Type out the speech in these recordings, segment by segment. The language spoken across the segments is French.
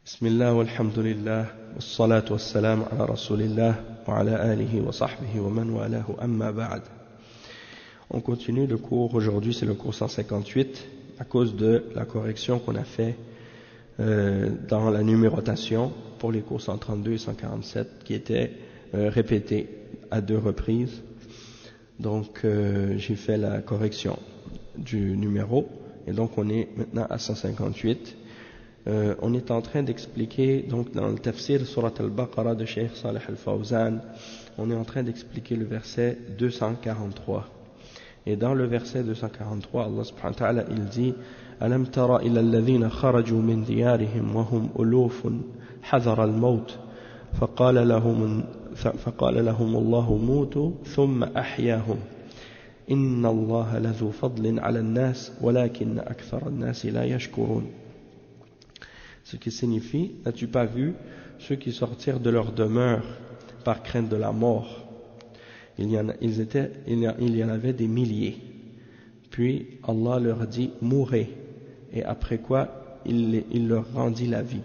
بسم الله والحمد لله والصلاة والسلام على رسول الله وعلى آله وصحبه ومن والاه أما بعد. On continue le cours, aujourd'hui c'est le cours 158 à cause de la correction qu'on a fait dans la numérotation pour les cours 132 et 147 qui étaient répétés à 2 reprises. Donc j'ai fait la correction du numéro et donc on est maintenant à 158. On est en train d'expliquer, donc dans le tafsir Surat al-Baqarah de Cheikh Salih al-Fawzan, on est en train d'expliquer le verset 243. Et dans le verset 243, Allah subhanahu wa ta'ala, il dit Alam tara ila alladhina kharaju min diyarihim wa hum ulufun hadhara al-maut faqala lahum Allahu mutu thumma ahyahum inna Allah ladhu fadlin ala an-nas walakinna akthara an-nas la yashkurun. Ce qui signifie, n'as-tu pas vu ceux qui sortirent de leur demeure par crainte de la mort? Il y en avait des milliers. Puis Allah leur dit mourez, et après quoi il leur rendit la vie.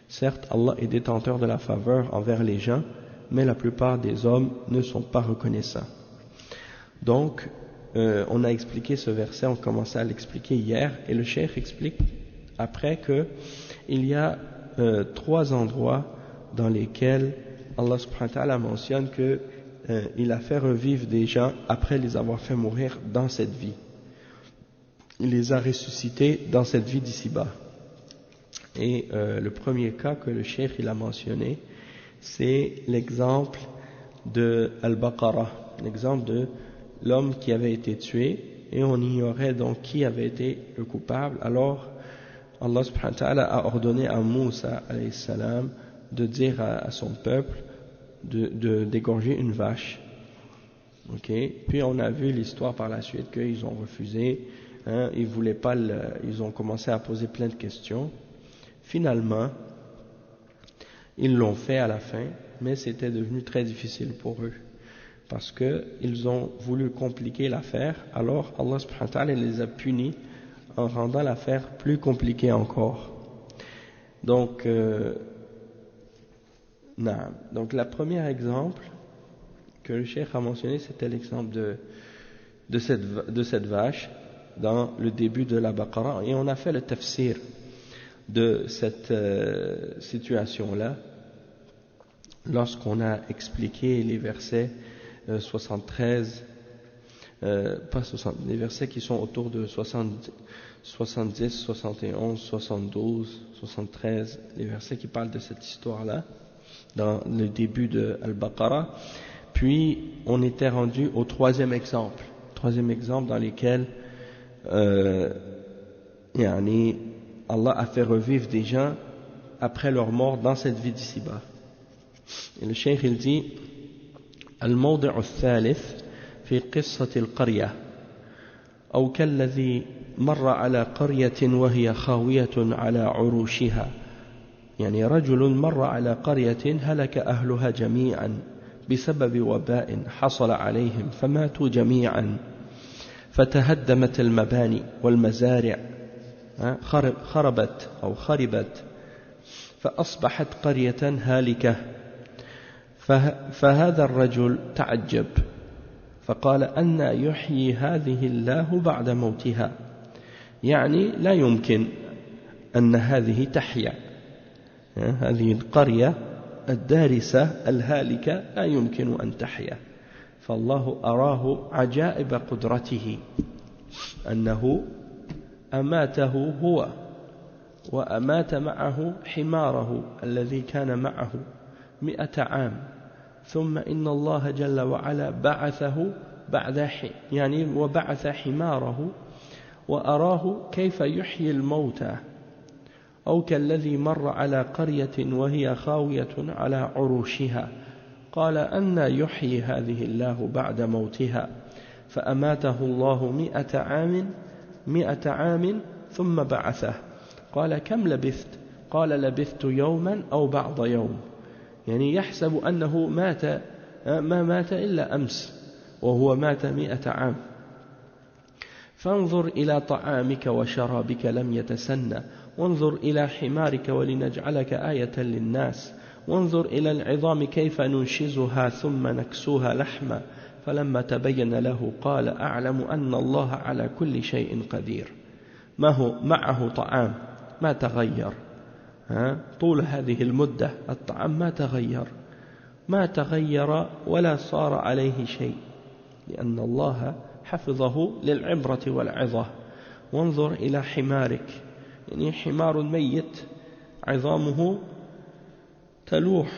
Certes, Allah est détenteur de la faveur envers les gens, mais la plupart des hommes ne sont pas reconnaissants. Donc, on a expliqué ce verset, on commençait à l'expliquer hier, et le cheikh explique après que il y a 3 endroits dans lesquels Allah subhanahu wa ta'ala mentionne que il a fait revivre des gens après les avoir fait mourir dans cette vie. Il les a ressuscités dans cette vie d'ici-bas. Et le premier cas que le cheikh il a mentionné, c'est l'exemple de Al-Baqarah, l'exemple de l'homme qui avait été tué et on ignorait donc qui avait été le coupable. Alors Allah subhanahu wa ta'ala a ordonné à Moussa alayhi salam de dire à son peuple de d'égorger une vache. Puis on a vu l'histoire par la suite qu'ils ont refusé, ils voulaient pas ils ont commencé à poser plein de questions. Finalement, ils l'ont fait à la fin, mais c'était devenu très difficile pour eux parce que ils ont voulu compliquer l'affaire. Alors Allah subhanahu wa ta'ala les a punis en rendant l'affaire plus compliquée encore. Donc la première exemple que le cheikh a mentionné, c'était l'exemple de cette vache dans le début de la Baqarah, et on a fait le tafsir de cette situation-là lorsqu'on a expliqué les versets 73 les versets qui sont autour de 70, 71, 72, 73, les versets qui parlent de cette histoire-là, dans le début de Al-Baqarah. Puis, on était rendu au troisième exemple dans lequel Allah a fait revivre des gens après leur mort dans cette vie d'ici-bas. Et le cheikh il dit Al-Mawdi' al-Thalith في قصة القرية أو كالذي مر على قرية وهي خاوية على عروشها يعني رجل مر على قرية هلك أهلها جميعا بسبب وباء حصل عليهم فماتوا جميعا فتهدمت المباني والمزارع خربت فأصبحت قرية هالكة فهذا الرجل تعجب فقال أن يحيي هذه الله بعد موتها يعني لا يمكن أن هذه تحيا هذه القرية الدارسة الهالكة لا يمكن أن تحيا فالله أراه عجائب قدرته أنه أماته هو وأمات معه حماره الذي كان معه 100 عام ثم إن الله جل وعلا بعثه وبعث حماره وأراه كيف يحيي الموتى أو كالذي مر على قرية وهي خاوية على عروشها قال أن يحيي هذه الله بعد موتها فأماته الله 100 عام ثم بعثه قال كم لبثت قال لبثت يوما أو بعض يوم يعني يحسب أنه ما مات إلا أمس وهو مات 100 عام فانظر إلى طعامك وشرابك لم يتسنى وانظر إلى حمارك ولنجعلك آية للناس وانظر إلى العظام كيف ننشزها ثم نكسوها لحما فلما تبين له قال أعلم أن الله على كل شيء قدير. معه طعام ما تغير، طول هذه المدة الطعام ما تغير ولا صار عليه شيء، لأن الله حفظه للعبرة والعظة. وانظر إلى حمارك، يعني حمار ميت عظامه تلوح،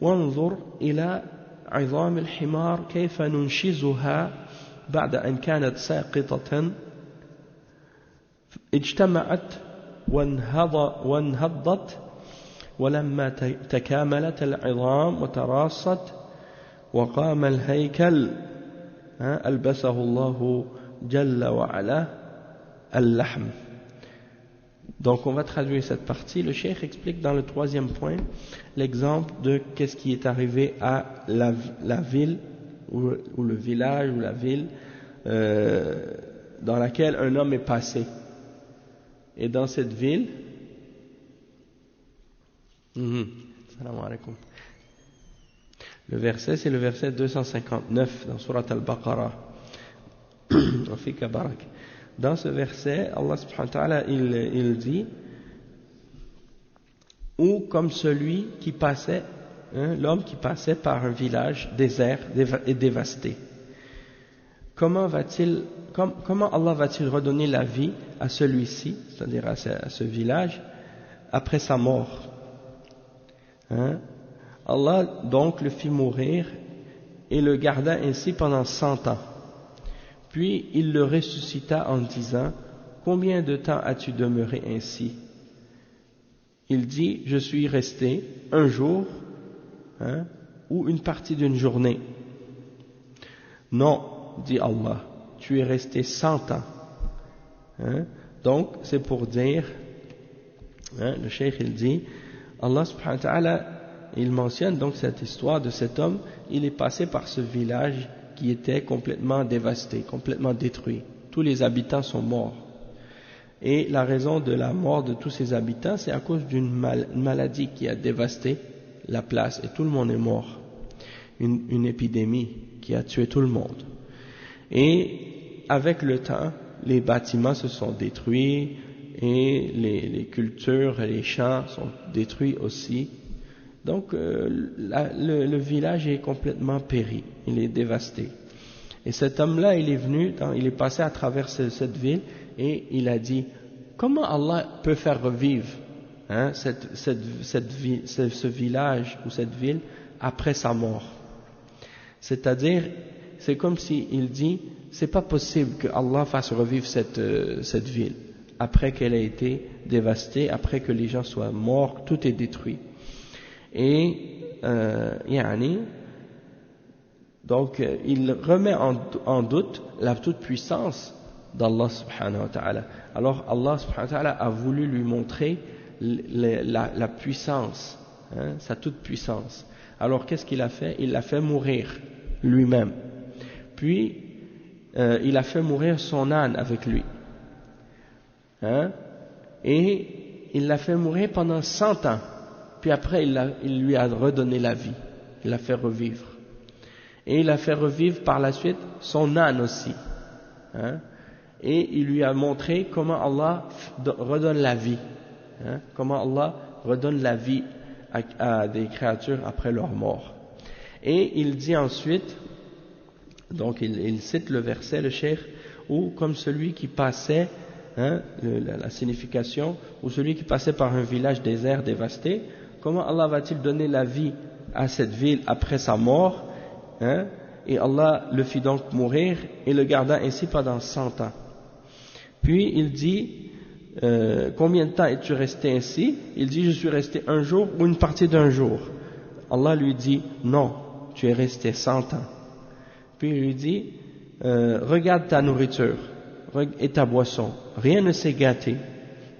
وانظر إلى عظام الحمار كيف ننشزها بعد أن كانت ساقطة اجتمعت وانهضت ولما تكاملت العظام وتراصت وقام الهيكل ألبسه الله جل وعلا اللحم. Donc on va traduire cette partie. Le cheikh explique dans le troisième point l'exemple de qu'est-ce qui est arrivé à la ville ou le village ou la ville dans laquelle un homme est passé. Et dans cette ville, salam alaikum. Le verset, c'est le verset 259 dans Surat Al-Baqarah. Dans ce verset, Allah subhanahu wa ta'ala, il dit, ou comme celui qui passait, l'homme qui passait par un village désert et dévasté. Comment Allah va-t-il redonner la vie à celui-ci, c'est-à-dire à ce village, après sa mort? Allah donc le fit mourir et le garda ainsi pendant 100 ans. Puis il le ressuscita en disant: combien de temps as-tu demeuré ainsi? Il dit: je suis resté un jour ou une partie d'une journée. Non, dit Allah, tu es resté 100 ans. Donc c'est pour dire, le cheikh il dit, Allah subhanahu wa ta'ala, il mentionne donc cette histoire de cet homme. Il est passé par ce village qui était complètement dévasté, complètement détruit. Tous les habitants sont morts. Et la raison de la mort de tous ces habitants, c'est à cause d'une maladie qui a dévasté la place et tout le monde est mort. Une épidémie qui a tué tout le monde. Et avec le temps, les bâtiments se sont détruits et les cultures et les champs sont détruits aussi. Donc le village est complètement péri, il est dévasté. Et cet homme-là, il est passé à travers cette ville et il a dit: comment Allah peut faire revivre ce village ou cette ville après sa mort? C'est-à-dire, c'est comme s'il dit: c'est pas possible que Allah fasse revivre cette ville après qu'elle ait été dévastée, après que les gens soient morts, tout est détruit. Et donc il remet en doute la toute puissance d'Allah subhanahu wa ta'ala. Alors Allah subhanahu wa ta'ala a voulu lui montrer la puissance, sa toute puissance. Alors qu'est-ce qu'il a fait? Il l'a fait mourir lui-même. Puis il a fait mourir son âne avec lui. Et il l'a fait mourir pendant 100 ans. Puis après il lui a redonné la vie. Il l'a fait revivre. Et il a fait revivre par la suite son âne aussi. Et il lui a montré comment Allah redonne la vie. Comment Allah redonne la vie à des créatures après leur mort. Et il dit ensuite, donc il cite le verset, le cheikh, ou comme celui qui passait, la signification, ou celui qui passait par un village désert dévasté, comment Allah va-t-il donner la vie à cette ville après sa mort? Et Allah le fit donc mourir et le garda ainsi pendant 100 ans. Puis il dit: combien de temps es-tu resté ainsi? Il dit: je suis resté un jour ou une partie d'un jour. Allah lui dit: non, tu es resté 100 ans. Puis il lui dit: regarde ta nourriture et ta boisson, rien ne s'est gâté,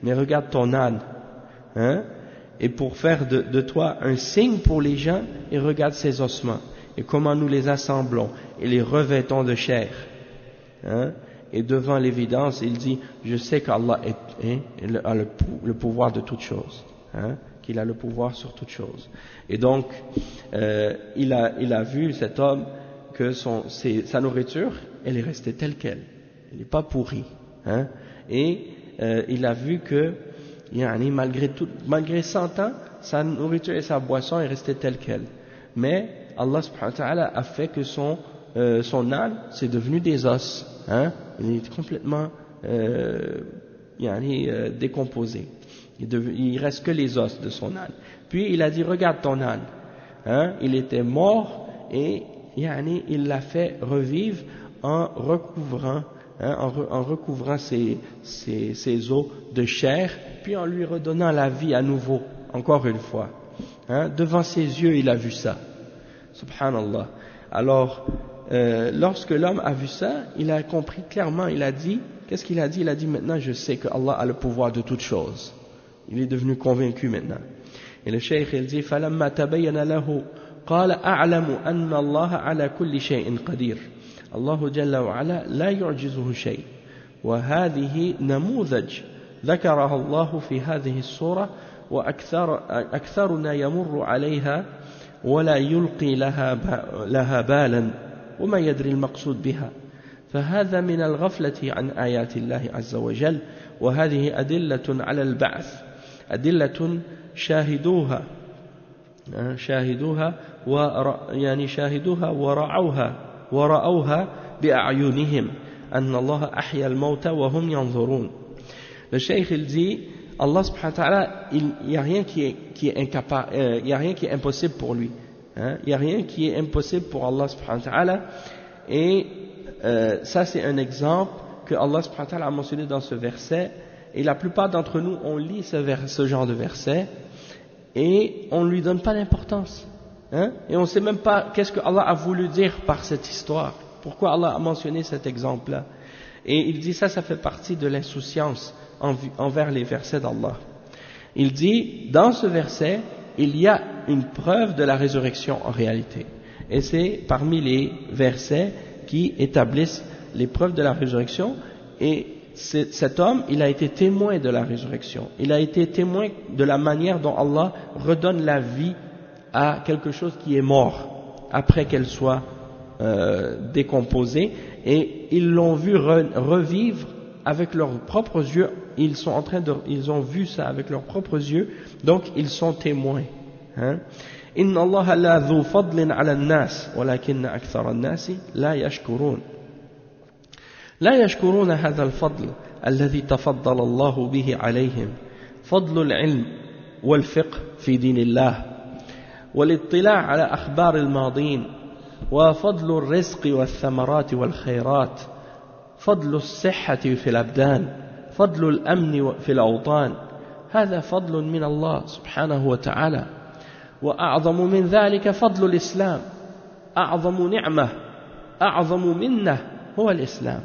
mais regarde ton âne, et pour faire de toi un signe pour les gens, et regarde ses ossements, et comment nous les assemblons, et les revêtons de chair, et devant l'évidence, il dit je sais qu'Allah a le pouvoir de toutes choses, hein, qu'il a le pouvoir sur toutes choses. Et donc il a vu cet homme que sa nourriture elle est restée telle quelle, elle n'est pas pourrie, hein, et il a vu que malgré 100 ans sa nourriture et sa boisson est restée telle quelle, mais Allah subhanahu wa ta'ala a fait que son âne c'est devenu des os, hein, il est complètement décomposé, il reste que les os de son âne. Puis il a dit regarde ton âne, hein, il était mort et il l'a fait revivre en recouvrant, hein, en recouvrant ses os de chair, puis en lui redonnant la vie à nouveau, encore une fois, hein, devant ses yeux il a vu ça, subhanallah. Alors lorsque l'homme a vu ça, il a compris clairement, il a dit, qu'est-ce qu'il a dit? Il a dit maintenant je sais que Allah a le pouvoir de toutes choses. Il est devenu convaincu maintenant. Et le cheikh il dit فَلَمَّا تَبَيَّنَ لَهُ قال أعلم أن الله على كل شيء قدير الله جل وعلا لا يعجزه شيء وهذه نموذج ذكرها الله في هذه السورة وأكثرنا يمر عليها ولا يلقي لها بالا وما يدري المقصود بها فهذا من الغفلة عن آيات الله عز وجل وهذه أدلة على البعث أدلة شاهدوها ورأوها بأعينهم أن الله أحيا الموتى وهم ينظرون. Le cheikh il dit Allah subhanahu wa ta'ala, il n'y a rien qui est impossible pour lui, hein? Il n'y a rien qui est impossible pour Allah subhanahu wa ta'ala, et ça c'est un exemple que Allah subhanahu wa ta'ala a mentionné dans ce verset, et la plupart d'entre nous on lit ce genre de verset et on ne lui donne pas d'importance, hein? Et on ne sait même pas qu'est-ce que Allah a voulu dire par cette histoire, pourquoi Allah a mentionné cet exemple-là. Et il dit ça fait partie de l'insouciance envers les versets d'Allah. Il dit, dans ce verset, il y a une preuve de la résurrection en réalité. Et c'est parmi les versets qui établissent les preuves de la résurrection. Et cet homme, il a été témoin de la résurrection. Il a été témoin de la manière dont Allah redonne la vie à quelque chose qui est mort, après qu'elle soit décomposée. Et ils l'ont vu revivre avec leurs propres yeux. Ils ont vu ça avec leurs propres yeux, donc ils sont témoins, hein? إن الله لا ذو فضل على الناس ولكن أكثر الناس لا يشكرون هذا الفضل الذي تفضل الله به عليهم فضل العلم والفقه في دين الله والاطلاع على أخبار الماضين وفضل الرزق والثمرات والخيرات فضل الصحة في الأبدان فضل الأمن في الأوطان هذا فضل من الله سبحانه وتعالى وأعظم من ذلك فضل الإسلام أعظم نعمة أعظم منة هو الإسلام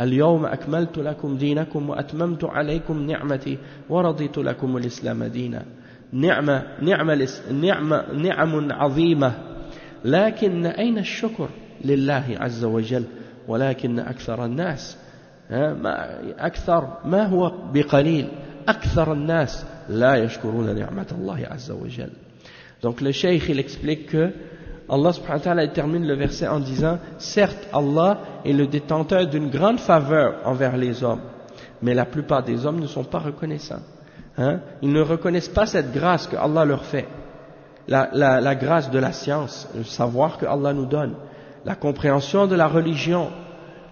اليوم أكملت لكم دينكم وأتممت عليكم نعمتي ورضيت لكم الإسلام دينا نعم عظيمة لكن أين الشكر لله عز وجل ولكن أكثر الناس ما هو بقليل أكثر الناس لا يشكرون نعمة الله عز وجل. Donc le cheikh il explique que Allah subhanahu wa ta'ala termine le verset en disant certes Allah est le détenteur d'une grande faveur envers les hommes, mais la plupart des hommes ne sont pas reconnaissants, hein? Ils ne reconnaissent pas cette grâce que Allah leur fait, la grâce de la science, le savoir que Allah nous donne, la compréhension de la religion,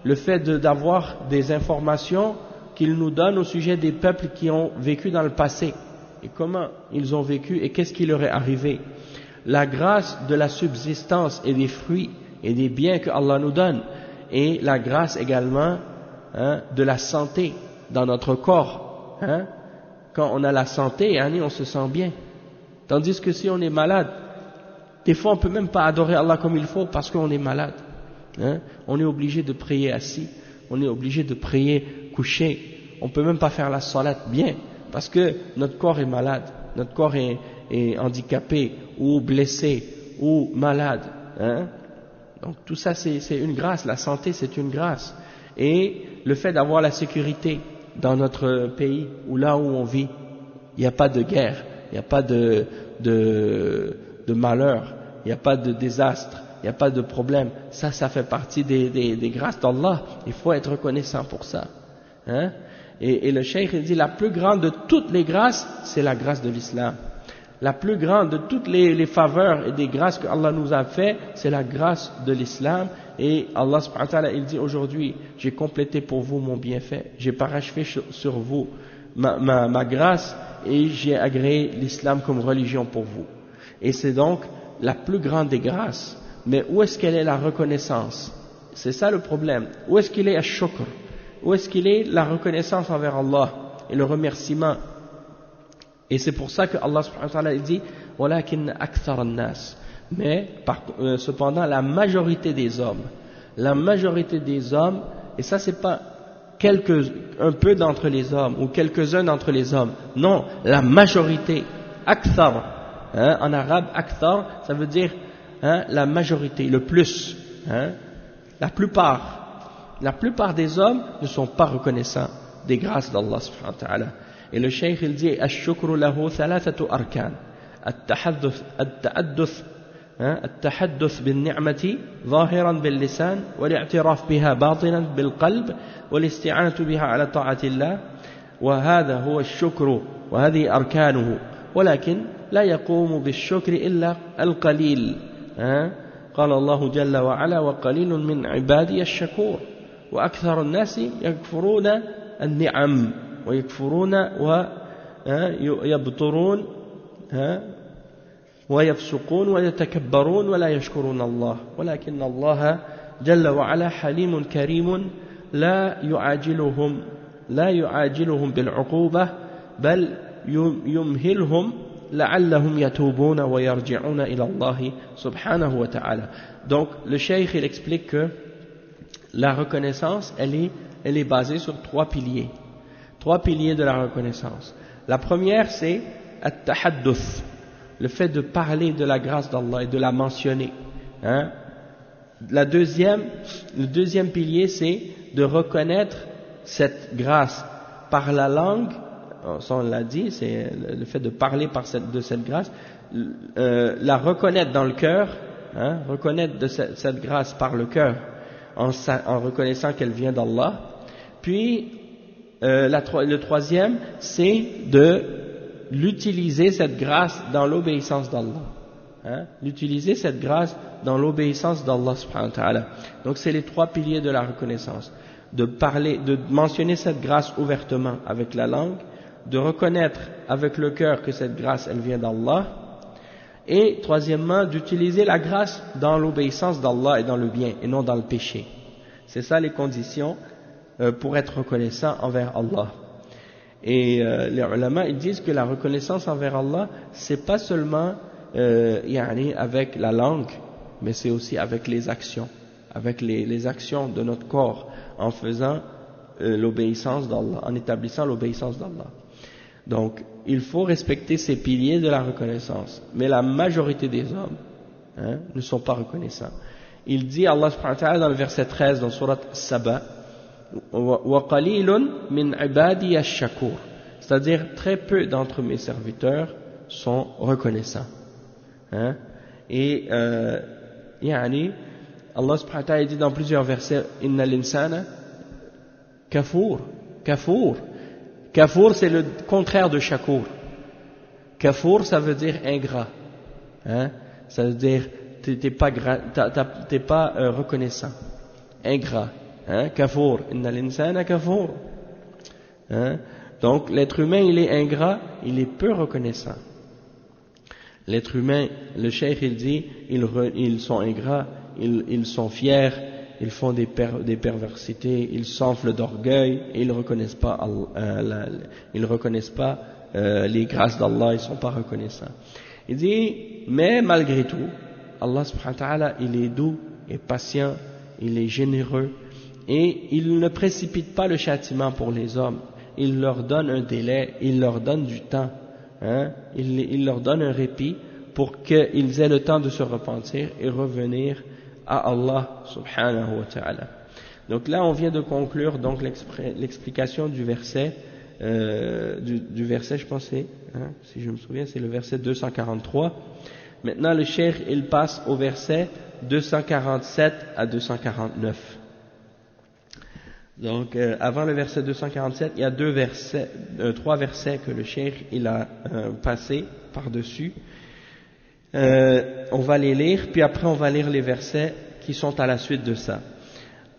le fait d'avoir des informations qu'il nous donne au sujet des peuples qui ont vécu dans le passé et comment ils ont vécu et qu'est-ce qui leur est arrivé, la grâce de la subsistance et des fruits et des biens que Allah nous donne, et la grâce également, hein, de la santé dans notre corps, hein? Quand on a la santé, on se sent bien, tandis que si on est malade, des fois on ne peut même pas adorer Allah comme il faut parce qu'on est malade, hein? On est obligé de prier assis, on est obligé de prier couché, on ne peut même pas faire la salat bien parce que notre corps est malade, notre corps est handicapé ou blessé ou malade, hein? Donc tout ça c'est une grâce, la santé c'est une grâce, Et le fait d'avoir la sécurité dans notre pays, ou là où on vit, il n'y a pas de guerre, il n'y a pas de malheur, il n'y a pas de désastre, il n'y a pas de problème. Ça fait partie des grâces d'Allah. Il faut être reconnaissant pour ça. Hein? Et le cheikh il dit la plus grande de toutes les grâces, c'est la grâce de l'islam. La plus grande de toutes les faveurs et des grâces que Allah nous a fait, c'est la grâce de l'islam. Et Allah subhanahu wa ta'ala, il dit aujourd'hui, j'ai complété pour vous mon bienfait, j'ai parachevé sur vous ma grâce et j'ai agréé l'islam comme religion pour vous. Et c'est donc la plus grande des grâces. Mais où est-ce qu'elle est la reconnaissance? C'est ça le problème. Où est-ce qu'il est ash-shukr? Où est-ce qu'il est la reconnaissance envers Allah et le remerciement? Et c'est pour ça que Allah subhanahu wa ta'ala dit walakin akthar an-nas. Mais cependant la majorité des hommes, et ça c'est pas un peu d'entre les hommes ou quelques-uns d'entre les hommes, non, la majorité, akthar, hein, en arabe akthar ça veut dire la majorité, le plus, la plupart des hommes ne sont pas reconnaissants des grâces d'Allah subhanahu wa ta'ala. Et le cheikh il dit ash-shukru lahu thalathatu arkan, التحدث بالنعمة ظاهرا باللسان والاعتراف بها باطنا بالقلب والاستعانة بها على طاعة الله وهذا هو الشكر وهذه أركانه ولكن لا يقوم بالشكر إلا القليل قال الله جل وعلا وقليل من عبادي الشكور وأكثر الناس يكفرون النعم ويكفرون ويبطرون ويفسقون ويتكبرون ولا يشكرون الله ولكن الله جل وعلا حليم كريم لا يعاجلهم بالعقوبة بل يمهلهم لعلهم يتوبون ويرجعون إلى الله سبحانه وتعالى. Donc le cheikh il explique que la reconnaissance elle est basée sur trois piliers de la reconnaissance. La première c'est at-tahadduth, le fait de parler de la grâce d'Allah et de la mentionner. Le deuxième pilier, c'est de reconnaître cette grâce par la langue. Ça on l'a dit, c'est le fait de parler de cette grâce, la reconnaître dans le cœur, reconnaître de cette grâce par le cœur, en reconnaissant qu'elle vient d'Allah. Puis le troisième, c'est de l'utiliser cette grâce dans l'obéissance d'Allah. L'utiliser cette grâce dans l'obéissance d'Allah subhanahu wa ta'ala. Donc c'est les trois piliers de la reconnaissance. De mentionner cette grâce ouvertement avec la langue, de reconnaître avec le cœur que cette grâce elle vient d'Allah, et troisièmement d'utiliser la grâce dans l'obéissance d'Allah et dans le bien et non dans le péché. C'est ça les conditions pour être reconnaissant envers Allah. Et les ulama ils disent que la reconnaissance envers Allah c'est pas seulement avec la langue, mais c'est aussi avec les actions, avec les actions de notre corps, en faisant l'obéissance d'Allah, en établissant l'obéissance d'Allah. Donc il faut respecter ces piliers de la reconnaissance, mais la majorité des hommes ne sont pas reconnaissants. Il dit Allah subhanahu wa ta'ala dans le verset 13 dans surat Saba, وَقَلِيلٌ مِنْ عِبَادِيَ الشَّكُورِ, c'est-à-dire très peu d'entre mes serviteurs sont reconnaissants. Et Allah subhanahu wa ta'ala dit dans plusieurs versets inna l'insana kafur. Kafur c'est le contraire de shakur. Kafur ça veut dire ingrat, ça veut dire t'es pas reconnaissant, ingrat, kafur, inna l'insana kafur. Donc l'être humain il est ingrat, il est peu reconnaissant. L'être humain, le cheikh il dit, ils sont ingrats, ils sont fiers, ils font des perversités, ils s'enflent d'orgueil et ils reconnaissent pas les grâces d'Allah, ils sont pas reconnaissants. Il dit, mais malgré tout, Allah subhanahu wa ta'ala, il est doux et patient, il est généreux et il ne précipite pas le châtiment pour les hommes. Il leur donne un délai, il leur donne du temps. Il leur donne un répit pour qu'ils aient le temps de se repentir et revenir à Allah subhanahu wa ta'ala. Donc là, on vient de conclure donc l'explication du verset, du verset, je pense, si je me souviens, c'est le verset 243. Maintenant, le cheikh, il passe au verset 247 à 249. Donc, avant le verset 247, il y a trois versets que le cheikh, il a passé par-dessus. On va les lire, puis après on va lire les versets qui sont à la suite de ça.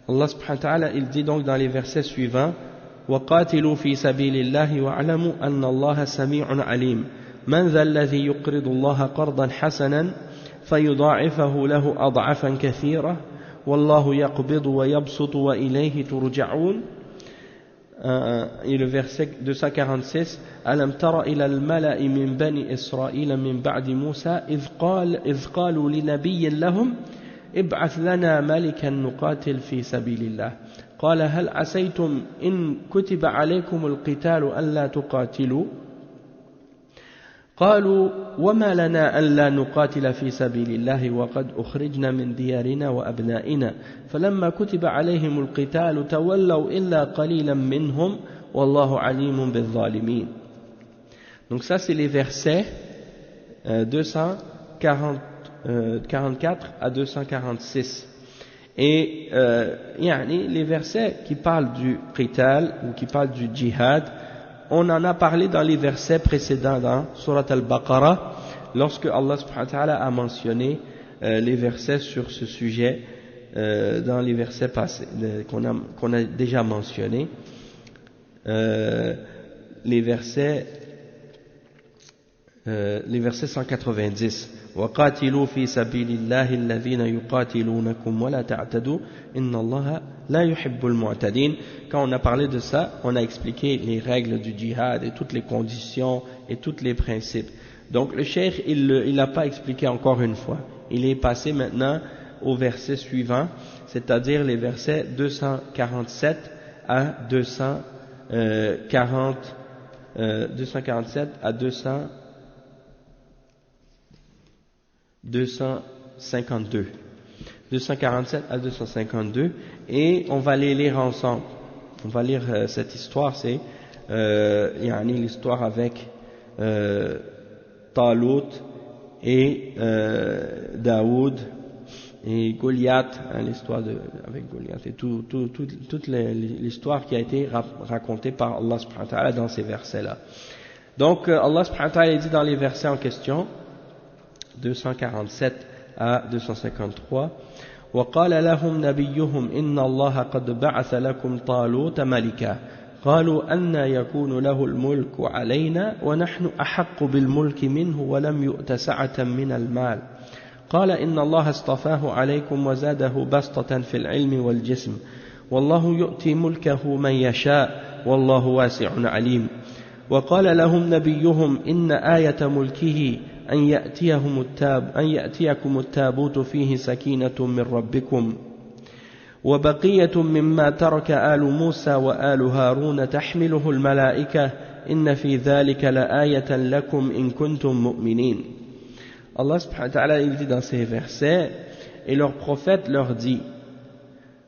Allah subhanahu wa ta'ala, il dit donc dans les versets suivants: وَقَاتِلُوا فِي سَبِيلِ اللَّهِ وَاعْلَمُوا أَنَّ اللَّهَ سَمِيعٌ عَلِيمٌ مَنْ ذَا الَّذِي يُقْرِضُ اللَّهَ قَرْضًا حَسَنًا فَيُضَاعِفَهُ لَهُ أَضْعَافًا كَثِيرَةً وَاللَّهُ يَقْبِضُ وَيَبْسُطُ وَإِلَيْهِ تُرْجَعُونَ. Et le verset 246: أَلَمْ تَرَ إِلَى الْمَلَإِ مِنْ بَنِي إِسْرَائِيلَ مِنْ بَعْدِ مُوسَى إِذْ قَالُوا لِنَبِيٍّ لَهُمْ ابْعَثْ لَنَا مَلِكًا نُقَاتِلْ فِي سَبِيلِ اللَّهِ قال هل عسيتم إن كتب عليكم القتال ألا تقاتلوا قالوا وما لنا ألا نقاتل في سبيل الله وقد أخرجنا من ديارنا وأبنائنا فلما كتب عليهم القتال تولوا إلا قليلا منهم والله عليم بالظالمين. Donc ça c'est les versets 244 à 246. Et les versets qui parlent du qital ou qui parlent du djihad, on en a parlé dans les versets précédents dans Surat al-Baqarah, lorsque Allah subhanahu wa ta'ala a mentionné les versets sur ce sujet dans les versets passés qu'on a déjà mentionnés, les versets 190. وَقَاتِلُوا فِي سَبِيلِ اللَّهِ الَّذِينَ يُقَاتِلُونَكُمْ وَلَا تَعْتَدُوا إِنَّ اللَّهَ لَا يُحِبُّ الْمُعْتَدِينَ. Quand on a parlé de ça, on a expliqué les règles du djihad et toutes les conditions et tous les principes. Donc le cheikh, il n'a pas expliqué encore une fois. Il est passé maintenant au verset suivant, c'est-à-dire les versets 247 à 247 à 252, 247 à 252, et on va les lire ensemble. On va lire cette histoire, c'est l'histoire avec Talut et Daoud et Goliath, l'histoire avec Goliath et toute l'histoire qui a été racontée par Allah subhanahu wa ta'ala dans ces versets-là. Donc Allah subhanahu wa ta'ala dit dans les versets en question 247 à 253: وقال لهم نبيهم إن الله قد بعث لكم طالوت ملكا قالوا أن يكون له الملك علينا ونحن أحق بالملك منه ولم يؤت سعة من المال قال إن الله اصطفاه عليكم وزاده بسطة في العلم والجسم والله يؤتي ملكه من يشاء والله واسع عليم وقال لهم نبيهم إن آية ملكه أن يأتيكم التابوت فيه سكينة من ربكم وبقية مما ترك آل موسى وآل هارون تحمله الملائكة إن في ذلك لآية لكم إن كنتم مؤمنين. Allah subhanahu wa ta'ala, il dit dans ces versets: et leur prophète leur dit,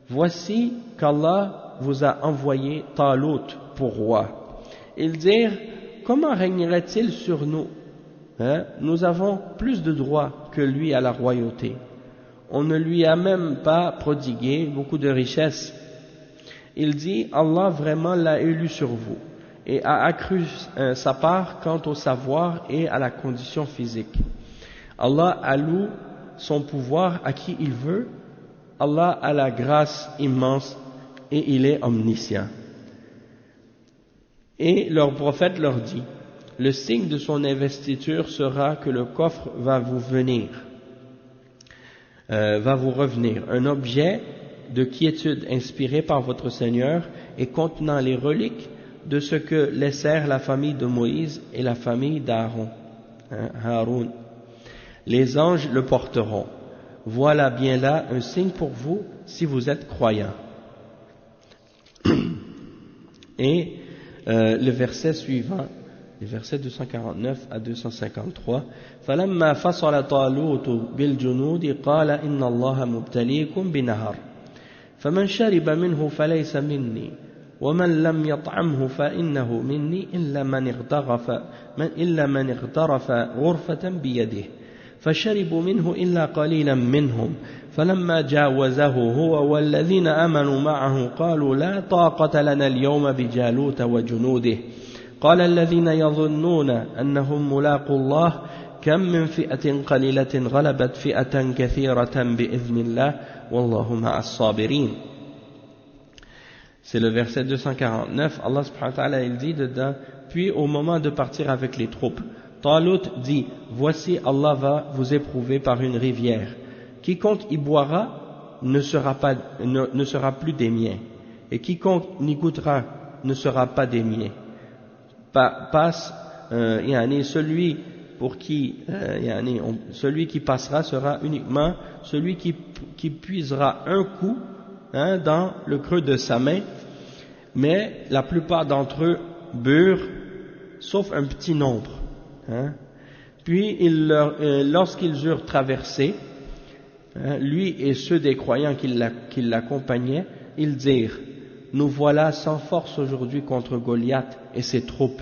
voici qu'Allah vous a envoyé Talut pour roi. Ils dirent, comment régnerait-il sur nous? Nous avons plus de droits que lui à la royauté. On ne lui a même pas prodigué beaucoup de richesses. Il dit, Allah vraiment l'a élu sur vous et a accru sa part quant au savoir et à la condition physique. Allah alloue son pouvoir à qui il veut. Allah a la grâce immense et il est omniscient. Et leur prophète leur dit, le signe de son investiture sera que le coffre va vous revenir, un objet de quiétude inspiré par votre Seigneur et contenant les reliques de ce que laissèrent la famille de Moïse et la famille d'Aaron, Haroun. Les anges le porteront. Voilà bien là un signe pour vous si vous êtes croyants. Et le verset suivant, les versets 249 à 253: فَلَمَّا فَصَلَ طَالُوتُ بِالْجُنُودِ قَالَ إِنَّ اللَّهَ مُبْتَلِيكُمْ بِنَهَرٍ فمن شرب منه فليس مني ومن لم يطعمه فإنه مني إلا من اغترف غرفة بيده فشربوا منه إلا قليلا منهم فلما جاوزه هو والذين آمنوا معه قالوا لا طاقة لنا اليوم بجالوت وجنوده قال الذين يظنون أنهم ملاقوا الله كم من فئة قليلة غلبت فئة كثيرة بإذن الله والله مع الصابرين. C'est le verset 249. Allah subhanahu wa ta'ala il dit dedans, puis au moment de partir avec les troupes, Talut dit, voici Allah va vous éprouver par une rivière. Quiconque y boira ne sera plus des miens, et quiconque n'y goûtera ne sera pas des miens. Celui qui passera sera uniquement celui qui puisera un coup dans le creux de sa main, mais la plupart d'entre eux burent, sauf un petit nombre. Puis lorsqu'ils eurent traversé, lui et ceux des croyants qui l'accompagnaient, ils dirent, nous voilà sans force aujourd'hui contre Goliath et ses troupes.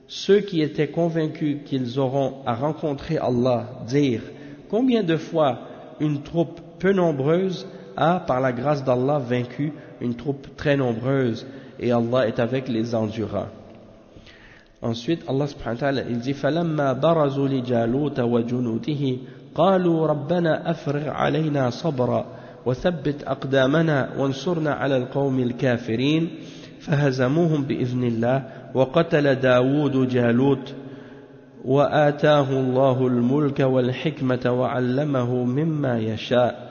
Ceux qui étaient convaincus qu'ils auront à rencontrer Allah dirent, combien de fois une troupe peu nombreuse a, par la grâce d'Allah, vaincu une troupe très nombreuse, et Allah est avec les endurants. Ensuite, Allah subhanahu wa ta'ala, il dit, فَلَمَّا بَرَزُوا لِجَالُوتَ وَجُنُودِهِ قَالُوا رَبَّنَا أَفْرِغْ عَلَيْنَا صَبْرًا وَثَبِّتْ أَقْدَامَنَا وَانصُرْنَا عَلَى الْقَوْمِ الْكَافِرِينَ فَهَزَمُوهُمْ بِإِذْنِ اللَّهِ وَقَتَلَ داود جالوت وآتاه الله الملك والحكمة وعلمه مما يشاء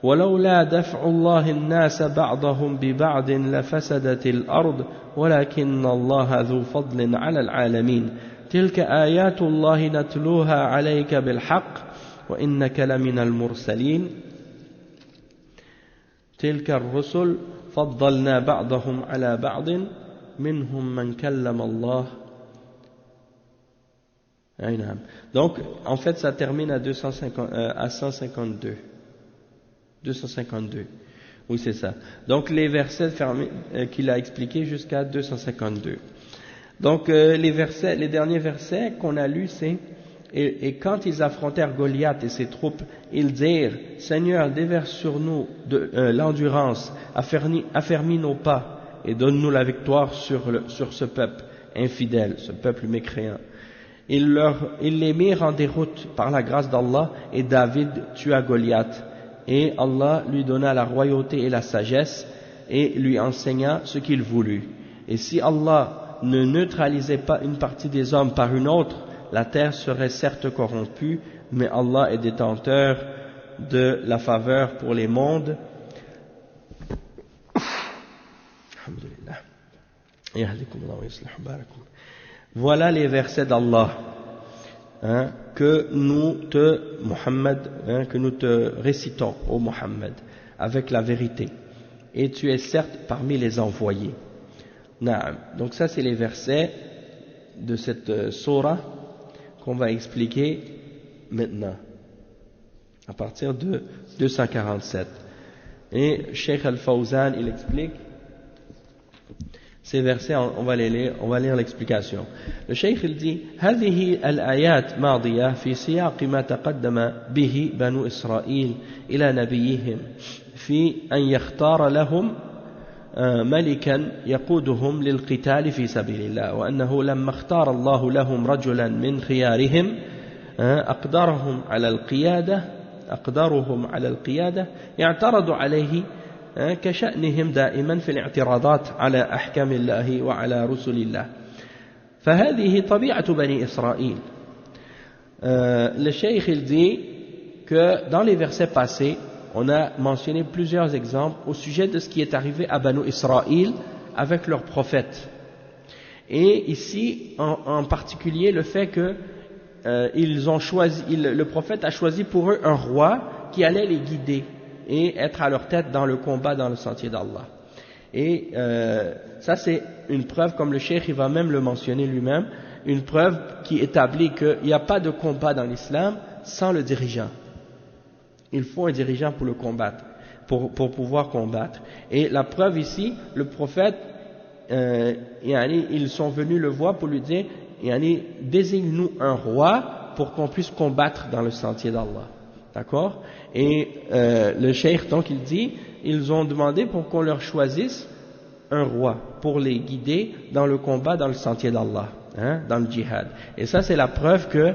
ولولا دفع الله الناس بعضهم ببعض لفسدت الأرض ولكن الله ذو فضل على العالمين تلك آيات الله نتلوها عليك بالحق وإنك لمن المرسلين تلك الرسل فضلنا بعضهم على بعض منهم من كلم الله. Donc en fait ça termine à 152. Oui, c'est ça. Donc les versets qu'il a expliqués jusqu'à 252. Donc les derniers versets qu'on a lus, c'est et quand ils affrontèrent Goliath et ses troupes, ils dirent, Seigneur, déverse sur nous l'endurance, affermis nos pas et donne-nous la victoire sur ce peuple infidèle, ce peuple mécréant. Ils les mirent en déroute par la grâce d'Allah et David tua Goliath. Et Allah lui donna la royauté et la sagesse et lui enseigna ce qu'il voulut. Et si Allah ne neutralisait pas une partie des hommes par une autre, la terre serait certes corrompue, mais Allah est détenteur de la faveur pour les mondes. Voilà les versets d'Allah que nous te récitons, ô Muhammad, avec la vérité. Et tu es certes parmi les envoyés. Donc ça c'est les versets de cette sourate qu'on va expliquer maintenant, à partir de 247. Et Cheikh Al-Fawzan, il explique ces versets, on va lire l'explication. Le Cheikh il dit هذه الآيات ماضية في سياق ما تقدم به بنو إسرائيل إلى نبيهم في أن يختار لهم ملكا يقودهم للقتال في سبيل الله وأنه لما اختار الله لهم رجلا من خيارهم أقدرهم على القيادة يعترض عليه كشأنهم دائما في الاعتراضات على أحكام الله وعلى رسل الله فهذه طبيعة بني إسرائيل. Le Cheikh il dit que dans les versets passés on a mentionné plusieurs exemples au sujet de ce qui est arrivé à Banu Israël avec leurs prophètes. Et ici, en particulier, le fait que le prophète a choisi pour eux un roi qui allait les guider et être à leur tête dans le combat dans le sentier d'Allah. Et ça c'est une preuve, comme le cheikh il va même le mentionner lui-même, une preuve qui établit qu'il n'y a pas de combat dans l'islam sans le dirigeant. Il faut un dirigeant pour le combattre. pour pouvoir combattre. Et la preuve ici, le prophète, ils sont venus le voir pour lui dire, désigne-nous un roi pour qu'on puisse combattre dans le sentier d'Allah. D'accord? Et le cheikh, donc, il dit, ils ont demandé pour qu'on leur choisisse un roi pour les guider dans le combat dans le sentier d'Allah, dans le djihad. Et ça, c'est la preuve que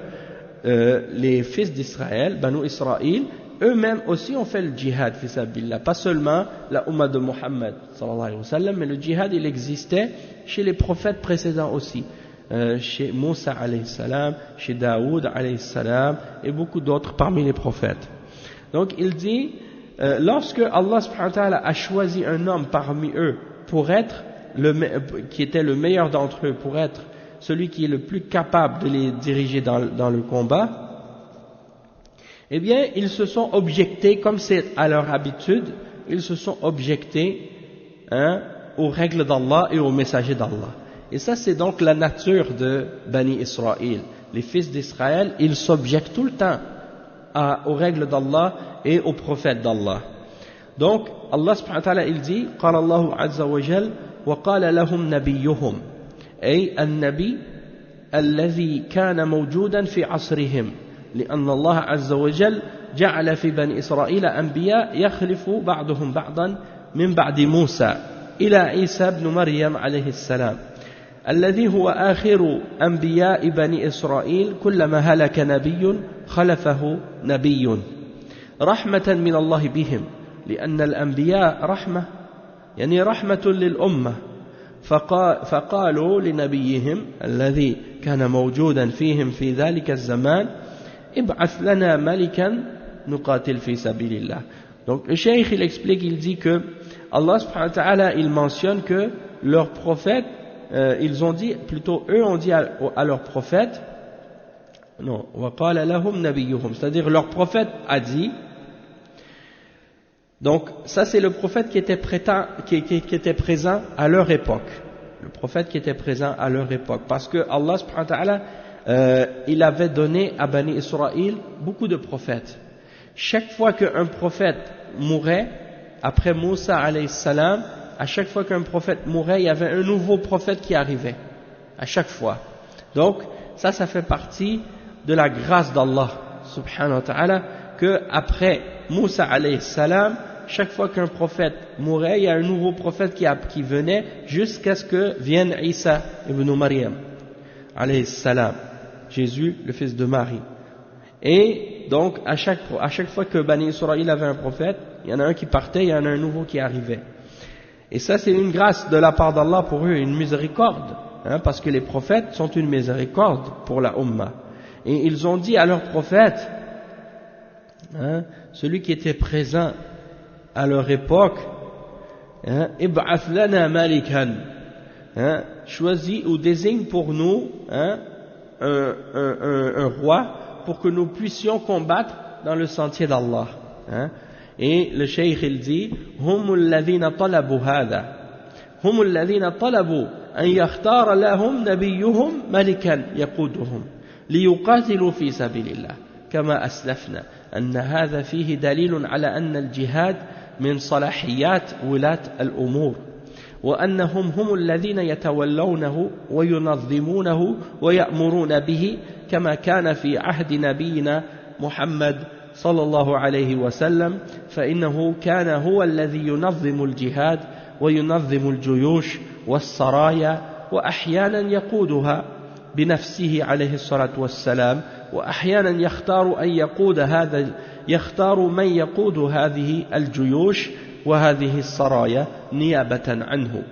les fils d'Israël, Banu Israël, eux-mêmes aussi ont fait le djihad, fi sabilillah. Pas seulement la Ummah de Muhammad, sallallahu alayhi wa sallam, mais le djihad, il existait chez les prophètes précédents aussi. Chez Moussa alayhi salam, chez Daoud alayhi salam, et beaucoup d'autres parmi les prophètes. Donc il dit, lorsque Allah subhanahu wa ta'ala a choisi un homme parmi eux pour être qui était le meilleur d'entre eux, pour être celui qui est le plus capable de les diriger dans le combat, eh bien ils se sont objectés, comme c'est à leur habitude, ils se sont objectés aux règles d'Allah et aux messagers d'Allah. Et ça, c'est donc la nature de Bani Israël. Les fils d'Israël, ils s'objectent tout le temps aux règles d'Allah et aux prophètes d'Allah. Donc, Allah subhanahu wa ta'ala, il dit, قال الله عز وجل وقال لهم نبيهم أي النبي الذي كان موجودا في عصرهم لأن الله عز وجل جعل في بني إسرائيل أنبياء يخلف بعضهم بعضا من بعد موسى إلى عيسى بن مريم عليه السلام الذي هو آخر أنبياء بني إسرائيل كلما هلك نبي خلفه نبي رحمة من الله بهم لأن الأنبياء رحمة يعني رحمة للأمة فقالوا لنبيهم الذي كان موجودا فيهم في ذلك الزمان ابعث لنا ملكا نقاتل في سبيل الله. Donc le cheikh il explique, il dit que Allah subhanahu wa ta'ala il mentionne que leurs prophètes ils ont dit, plutôt eux ont dit à leurs prophètes, non, وَقَالَ لَهُمْ نَبِيُّهُمْ, c'est-à-dire leur prophète a dit, donc ça c'est le prophète qui était présent à leur époque, le prophète qui était présent à leur époque, parce que Allah subhanahu wa ta'ala il avait donné à Bani Israël beaucoup de prophètes. Chaque fois qu'un prophète mourait, après Moussa alayhi salam, à chaque fois qu'un prophète mourait, il y avait un nouveau prophète qui arrivait, à chaque fois. Donc, ça fait partie de la grâce d'Allah, subhanahu wa ta'ala, que après Moussa alayhi salam, chaque fois qu'un prophète mourait, il y a un nouveau prophète qui venait, jusqu'à ce que vienne Isa ibn Maryam, alayhi salam, Jésus, le fils de Marie. Et donc, à chaque fois que Bani Israël avait un prophète, il y en a un qui partait, il y en a un nouveau qui arrivait. Et ça, c'est une grâce de la part d'Allah pour eux, une miséricorde, parce que les prophètes sont une miséricorde pour la Ummah. Et ils ont dit à leur prophète, celui qui était présent à leur époque, ib'ath lana malikan, choisis ou désigne pour nous un roi pour que nous puissions combattre dans le sentier d'Allah. Et le cheikh il dit هم الذين طلبوا هذا هم الذين طلبوا أن يختار لهم نبيهم ملكا يقودهم ليقاتلوا في سبيل الله كما أسلفنا أن هذا فيه دليل على أن الجهاد من صلاحيات ولاة الأمور وأنهم هم الذين يتولونه وينظمونه ويأمرون به كما كان في عهد نبينا محمد صلى الله عليه وسلم فإنه كان هو الذي ينظم الجهاد وينظم الجيوش والسرايا وأحيانا يقودها بنفسه عليه الصلاة والسلام وأحيانا يختار من يقود هذه الجيوش وهذه السرايا نيابة عنه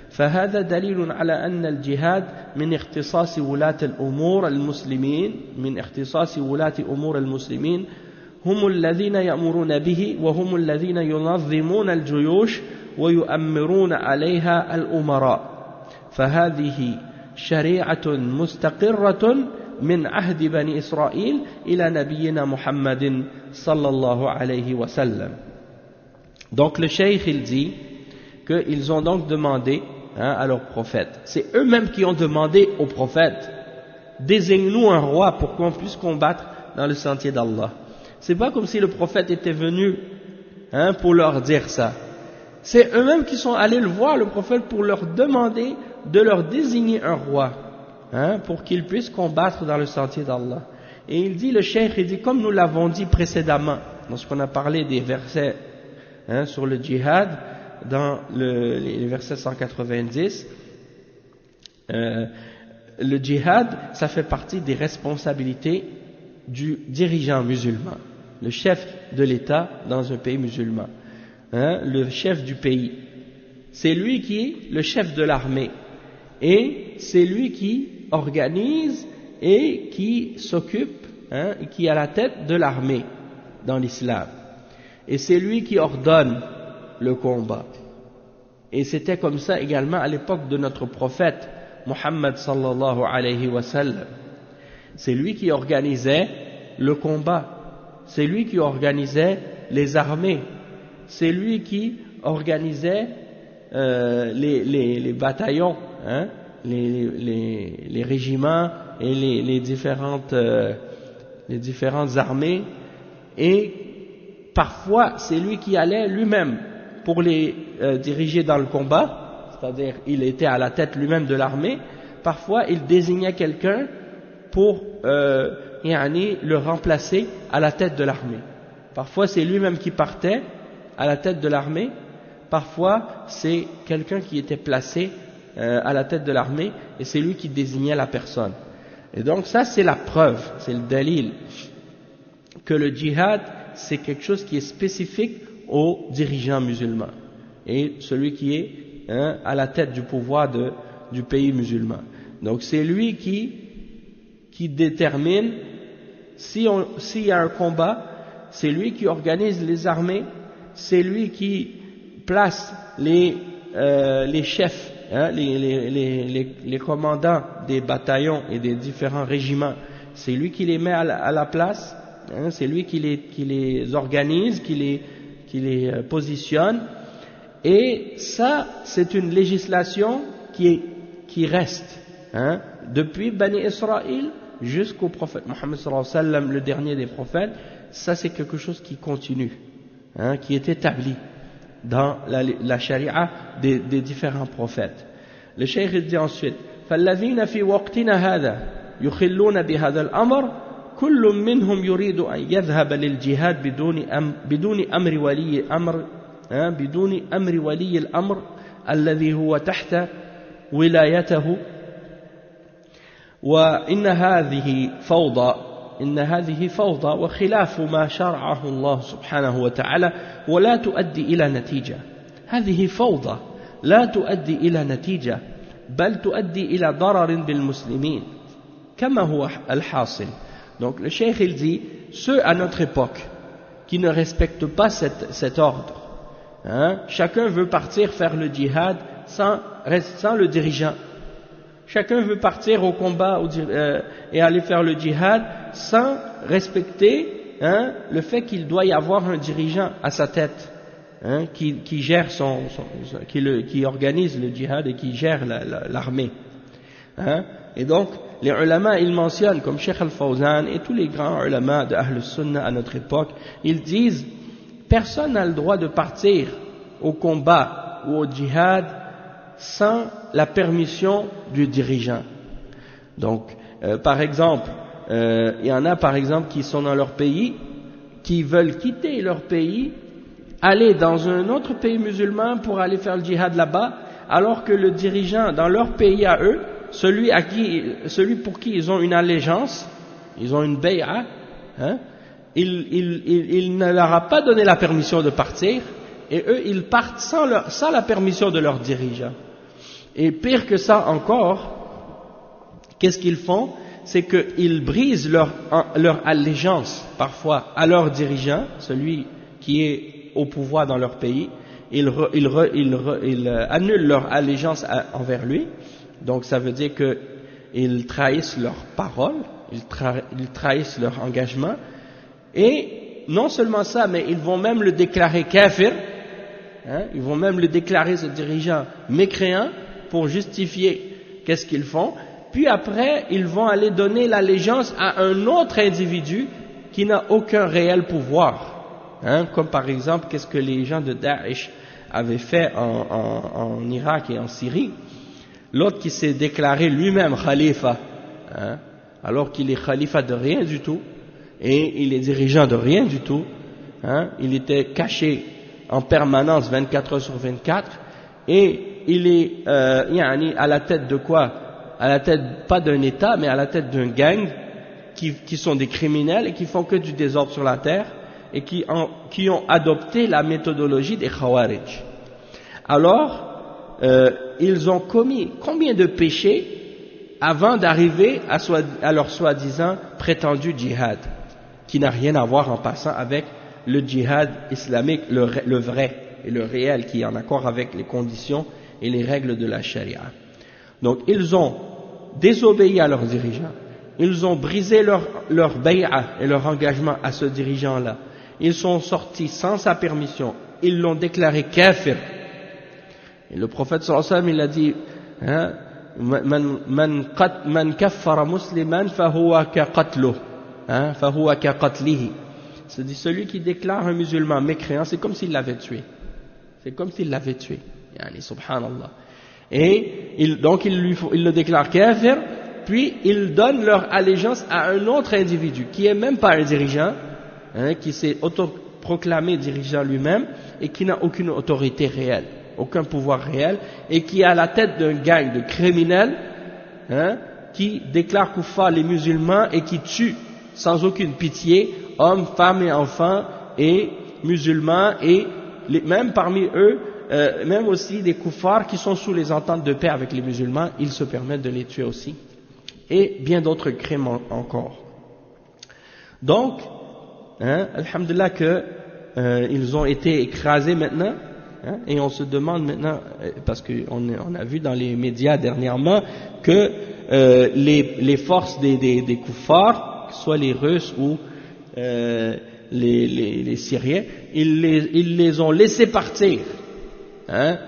فهذا دليل على أن الجهاد من اختصاص ولاة الأمور المسلمين هم الذين يأمرون به وهم الذين ينظمون الجيوش ويؤمرون عليها الأمراء فهذه شريعة مستقرة من عهد بني إسرائيل إلى نبينا محمد صلى الله عليه وسلم. Donc le cheikh il dit qu'ils ont donc demandé à leurs prophètes, c'est eux-mêmes qui ont demandé aux prophètes, désigne-nous un roi pour qu'on puisse combattre dans le sentier d'Allah. C'est pas comme si le prophète était venu pour leur dire ça. C'est eux-mêmes qui sont allés le voir, le prophète, pour leur demander de leur désigner un roi, pour qu'ils puissent combattre dans le sentier d'Allah. Et il dit, le cheikh, il dit, comme nous l'avons dit précédemment, lorsqu'on a parlé des versets sur le djihad, dans les versets 190, le djihad, ça fait partie des responsabilités du dirigeant musulman, le chef de l'État dans un pays musulman, le chef du pays. C'est lui qui est le chef de l'armée et c'est lui qui organise et qui s'occupe, qui est à la tête de l'armée dans l'islam. Et c'est lui qui ordonne le combat. Et c'était comme ça également à l'époque de notre prophète Muhammad sallallahu alayhi wa sallam. C'est lui qui organisait le combat, c'est lui qui organisait les armées, c'est lui qui organisait les bataillons, les régiments et les différentes armées, et parfois c'est lui qui allait lui-même pour les diriger dans le combat, c'est-à-dire il était à la tête lui-même de l'armée. Parfois il désignait quelqu'un pour le remplacer à la tête de l'armée. Parfois c'est lui-même qui partait à la tête de l'armée, parfois c'est quelqu'un qui était placé à la tête de l'armée et c'est lui qui désignait la personne. Et donc ça c'est la preuve, c'est le dalil que le djihad c'est quelque chose qui est spécifique aux dirigeants musulmans et celui qui est à la tête du pouvoir du pays musulman. Donc c'est lui qui détermine s'il y a un combat, c'est lui qui organise les armées, c'est lui qui place les chefs, les commandants des bataillons et des différents régiments, c'est lui qui les met à la place, c'est lui qui les organise, qui les positionne. Et ça, c'est une législation qui reste, depuis Bani Israël jusqu'au prophète Mohammed sallallahu alayhi wa sallam, le dernier des prophètes. Ça c'est quelque chose qui continue, qui est établi dans la charia des différents prophètes. Le cheikh dit ensuite, فالذين في وقتنا هذا يخلون بهذا الأمر كل منهم يريد أن يذهب للجهاد بدون أمر ولي الأمر الذي هو تحت ولايته. وإن هذه فوضى وخلاف ما شرعه الله سبحانه وتعالى ولا تؤدي إلى نتيجة. هذه فوضى لا تؤدي إلى نتيجة بل تؤدي إلى ضرر بالمسلمين كما هو الحاصل. Donc le cheikh il dit, ceux à notre époque qui ne respectent pas cet ordre, chacun veut partir faire le djihad sans le dirigeant. Chacun veut partir au combat et aller faire le djihad sans respecter le fait qu'il doit y avoir un dirigeant à sa tête, qui gère qui organise le djihad et qui gère l'armée. Et donc les ulama ils mentionnent, comme Cheikh Al-Fawzan et tous les grands ulama de Ahl Sunnah à notre époque, ils disent personne n'a le droit de partir au combat ou au djihad sans la permission du dirigeant. Donc, par exemple, il y en a par exemple qui sont dans leur pays, qui veulent quitter leur pays, aller dans un autre pays musulman pour aller faire le djihad là-bas, alors que le dirigeant dans leur pays à eux, celui pour qui ils ont une allégeance, ils ont une bay'a, il ne leur a pas donné la permission de partir, et eux ils partent sans la permission de leur dirigeant. Et pire que ça encore, qu'est-ce qu'ils font? C'est qu'ils brisent leur allégeance parfois à leur dirigeant, celui qui est au pouvoir dans leur pays. Ils annulent leur allégeance envers lui. Donc ça veut dire qu'ils trahissent leur parole, ils trahissent leur engagement. Et non seulement ça, mais ils vont même le déclarer kafir, ils vont même le déclarer, ce dirigeant, mécréant, pour justifier qu'est-ce qu'ils font. Puis après, ils vont aller donner l'allégeance à un autre individu qui n'a aucun réel pouvoir. comme par exemple qu'est-ce que les gens de Daesh avaient fait en Irak et en Syrie. L'autre qui s'est déclaré lui-même khalifa, alors qu'il est khalifa de rien du tout, et il est dirigeant de rien du tout, il était caché en permanence 24 heures sur 24, et il est à la tête de quoi? À la tête, pas d'un État, mais à la tête d'un gang qui sont des criminels et qui font que du désordre sur la terre, et qui ont adopté la méthodologie des Khawarij. Alors, ils ont commis combien de péchés avant d'arriver à leur soi-disant prétendu djihad, qui n'a rien à voir en passant avec le djihad islamique, le vrai et le réel, qui est en accord avec les conditions et les règles de la charia. Donc ils ont désobéi à leurs dirigeants, ils ont brisé leur bay'a et leur engagement à ce dirigeant-là, ils sont sortis sans sa permission, ils l'ont déclaré kafir. Et le prophète sallallahu alayhi wa sallam, il a dit man kaffara musliman fahuwa ka qatluh, fahuwa ka qatlihi. C'est-à-dire celui qui déclare un musulman mécréant, c'est comme s'il l'avait tué. C'est comme s'il l'avait tué. Yani, subhanallah. Et donc il le déclare kafir, puis il donne leur allégeance à un autre individu qui est même pas un dirigeant, qui s'est autoproclamé dirigeant lui-même et qui n'a aucune autorité réelle, aucun pouvoir réel, et qui est à la tête d'un gang de criminels, qui déclare kuffar les musulmans et qui tue sans aucune pitié hommes, femmes et enfants et musulmans, et même parmi eux, même aussi des kuffars qui sont sous les ententes de paix avec les musulmans, ils se permettent de les tuer aussi, et bien d'autres crimes encore. Donc, alhamdulillah que ils ont été écrasés maintenant, et on se demande maintenant, parce qu'on a vu dans les médias dernièrement que les forces des kuffars, que ce soit les Russes ou les Syriens, ils les ont laissés partir,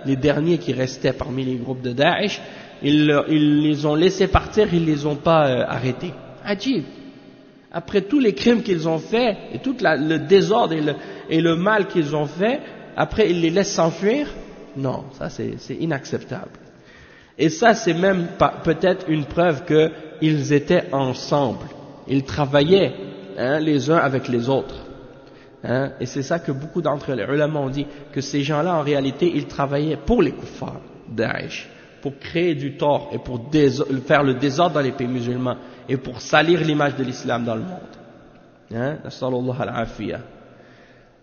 les derniers qui restaient parmi les groupes de Daesh, ils les ont laissés partir, ils les ont pas arrêtés. Ajib. Après tous les crimes qu'ils ont faits et tout le désordre et le mal qu'ils ont fait, après ils les laissent s'enfuir? Non, ça c'est inacceptable. Et ça c'est même peut-être une preuve qu'ils étaient ensemble, ils travaillaient les uns avec les autres. Et c'est ça que beaucoup d'entre les ulama ont dit, que ces gens-là en réalité ils travaillaient pour les kuffars Daesh, pour créer du tort et pour faire le désordre dans les pays musulmans et pour salir l'image de l'islam dans le monde. Nasallallahu al-afiyah.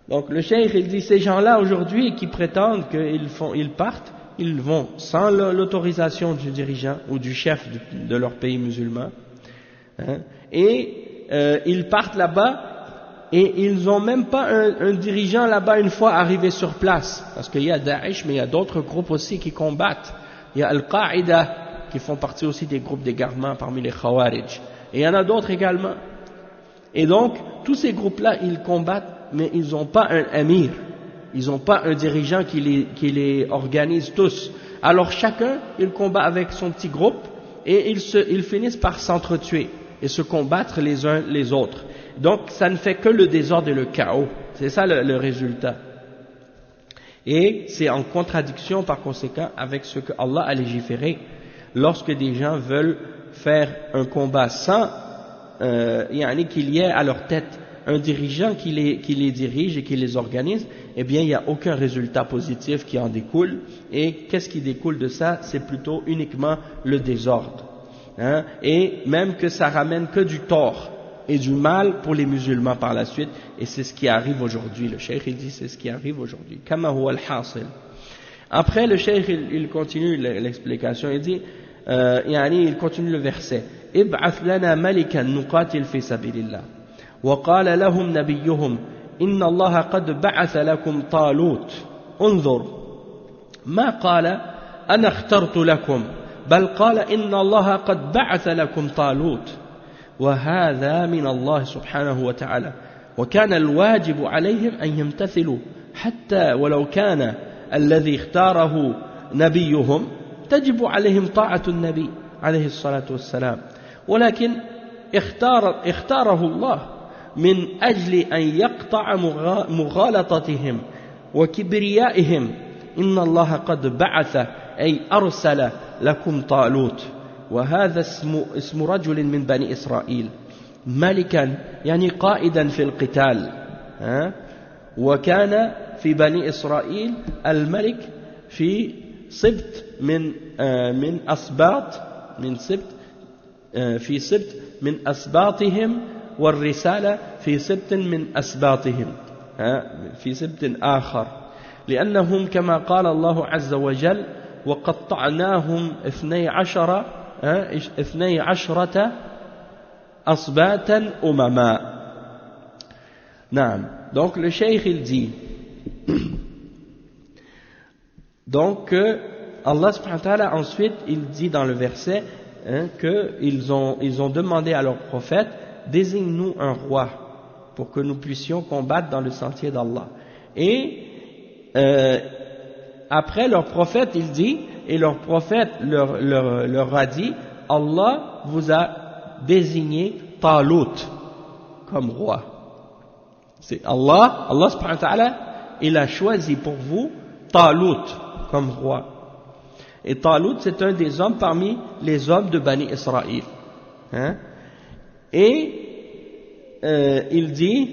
Donc le cheikh il dit, ces gens-là aujourd'hui qui prétendent qu'ils partent, ils vont sans l'autorisation du dirigeant ou du chef de leur pays musulman, et ils partent là-bas et ils n'ont même pas un dirigeant là-bas une fois arrivé sur place, parce qu'il y a Daesh mais il y a d'autres groupes aussi qui combattent, il y a Al-Qaïda qui font partie aussi des groupes d'égarement parmi les Khawarij, et il y en a d'autres également. Et donc tous ces groupes-là ils combattent, mais ils n'ont pas un amir, ils n'ont pas un dirigeant qui les organise tous. Alors chacun il combat avec son petit groupe et ils finissent par s'entretuer et se combattre les uns les autres. Donc ça ne fait que le désordre et le chaos, c'est ça le résultat. Et c'est en contradiction par conséquent avec ce que Allah a légiféré lorsque des gens veulent faire un combat sans qu'il y ait à leur tête un dirigeant qui les dirige et qui les organise, eh bien il n'y a aucun résultat positif qui en découle. Et qu'est-ce qui découle de ça? C'est plutôt uniquement le désordre, et même que ça ramène que du tort et du mal pour les musulmans par la suite, et c'est ce qui arrive aujourd'hui. Le cheikh il dit c'est ce qui arrive aujourd'hui. Kama huwa al-hasil. Après le cheikh il continue l'explication, il dit il continue le verset, ib'ath lana malikan nuqatil fi sabilillah وقال لهم نبيهم إن الله قد بعث لكم طالوت انظر ما قال أنا اخترت لكم بل قال إن الله قد بعث لكم طالوت وهذا من الله سبحانه وتعالى وكان الواجب عليهم أن يمتثلوا حتى ولو كان الذي اختاره نبيهم تجب عليهم طاعة النبي عليه الصلاة والسلام ولكن اختاره الله من أجل أن يقطع مغالطتهم وكبريائهم إن الله قد بعث أي أرسل لكم طالوت وهذا اسم رجل من بني إسرائيل ملكا يعني قائدا في القتال وكان في بني إسرائيل الملك في سبت من أسباط في سبت من أسباطهم والرسالة في سبت من أسباطهم في سبت آخر لأنهم كما قال الله عز وجل وقطعناهم 12 أسباطا أمما. نعم. Donc le cheikh il dit donc Allah subhanahu wa ta'ala ensuite il dit dans le verset qu'ils ont demandé à leur prophète désigne-nous un roi pour que nous puissions combattre dans le sentier d'Allah. Et après leur prophète il dit et leur prophète leur a dit Allah vous a désigné Talut comme roi. C'est Allah subhanahu wa ta'ala il a choisi pour vous Talut comme roi. Et Talut c'est un des hommes parmi les hommes de Bani Israël. Et il dit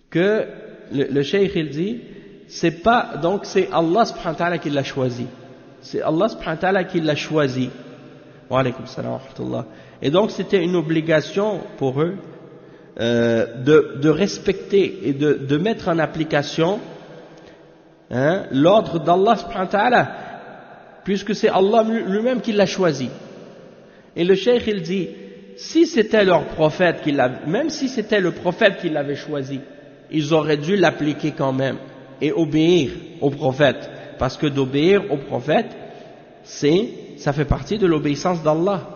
que le cheikh il dit c'est pas donc c'est Allah subhanahu wa ta'ala qui l'a choisi. C'est Allah subhanahu wa ta'ala qui l'a choisi. Wa alaykum salam wa rahmatullah. Et donc c'était une obligation pour eux de respecter et de mettre en application l'ordre d'Allah subhanahu wa ta'ala puisque c'est Allah lui-même qui l'a choisi. Et le cheikh il dit si c'était leur prophète même si c'était le prophète qui l'avait choisi, ils auraient dû l'appliquer quand même et obéir au prophète, parce que d'obéir au prophète, ça fait partie de l'obéissance d'Allah.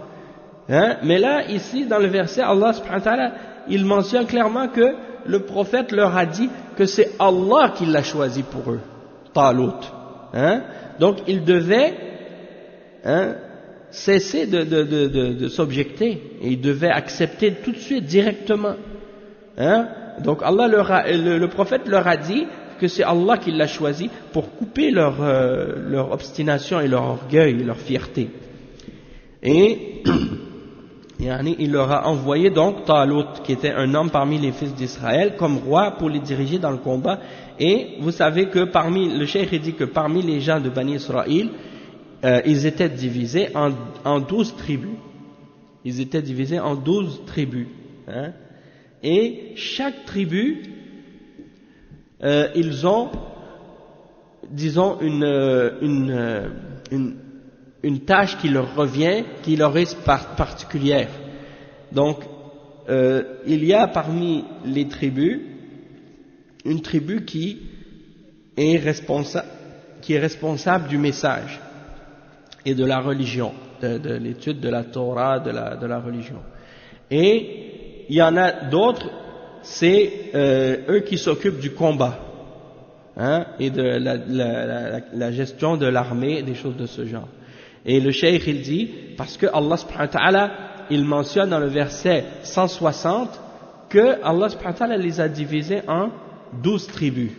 Mais là, ici, dans le verset, Allah subhanahu wa ta'ala, il mentionne clairement que le prophète leur a dit que c'est Allah qui l'a choisi pour eux, Talut. Donc, ils devaient cesser de s'objecter et ils devaient accepter tout de suite, directement. Donc le prophète leur a dit que c'est Allah qui l'a choisi pour couper leur obstination et leur orgueil et leur fierté. Et il leur a envoyé donc Talut, qui était un homme parmi les fils d'Israël, comme roi pour les diriger dans le combat. Et vous savez que le cheikh dit que parmi les gens de Bani Israël, ils étaient divisés en 12 tribus. Ils étaient divisés en 12 tribus. Et chaque tribu, ils ont, disons, une tâche qui leur revient, qui leur est particulière. Donc, il y a parmi les tribus, une tribu qui est responsable du message et de la religion, de l'étude de la Torah, de la religion. Et il y en a d'autres, c'est eux qui s'occupent du combat et de la gestion de l'armée, des choses de ce genre. Et le cheikh il dit, parce que Allah subhanahu wa ta'ala, il mentionne dans le verset 160 que Allah subhanahu wa ta'ala les a divisés en 12 tribus.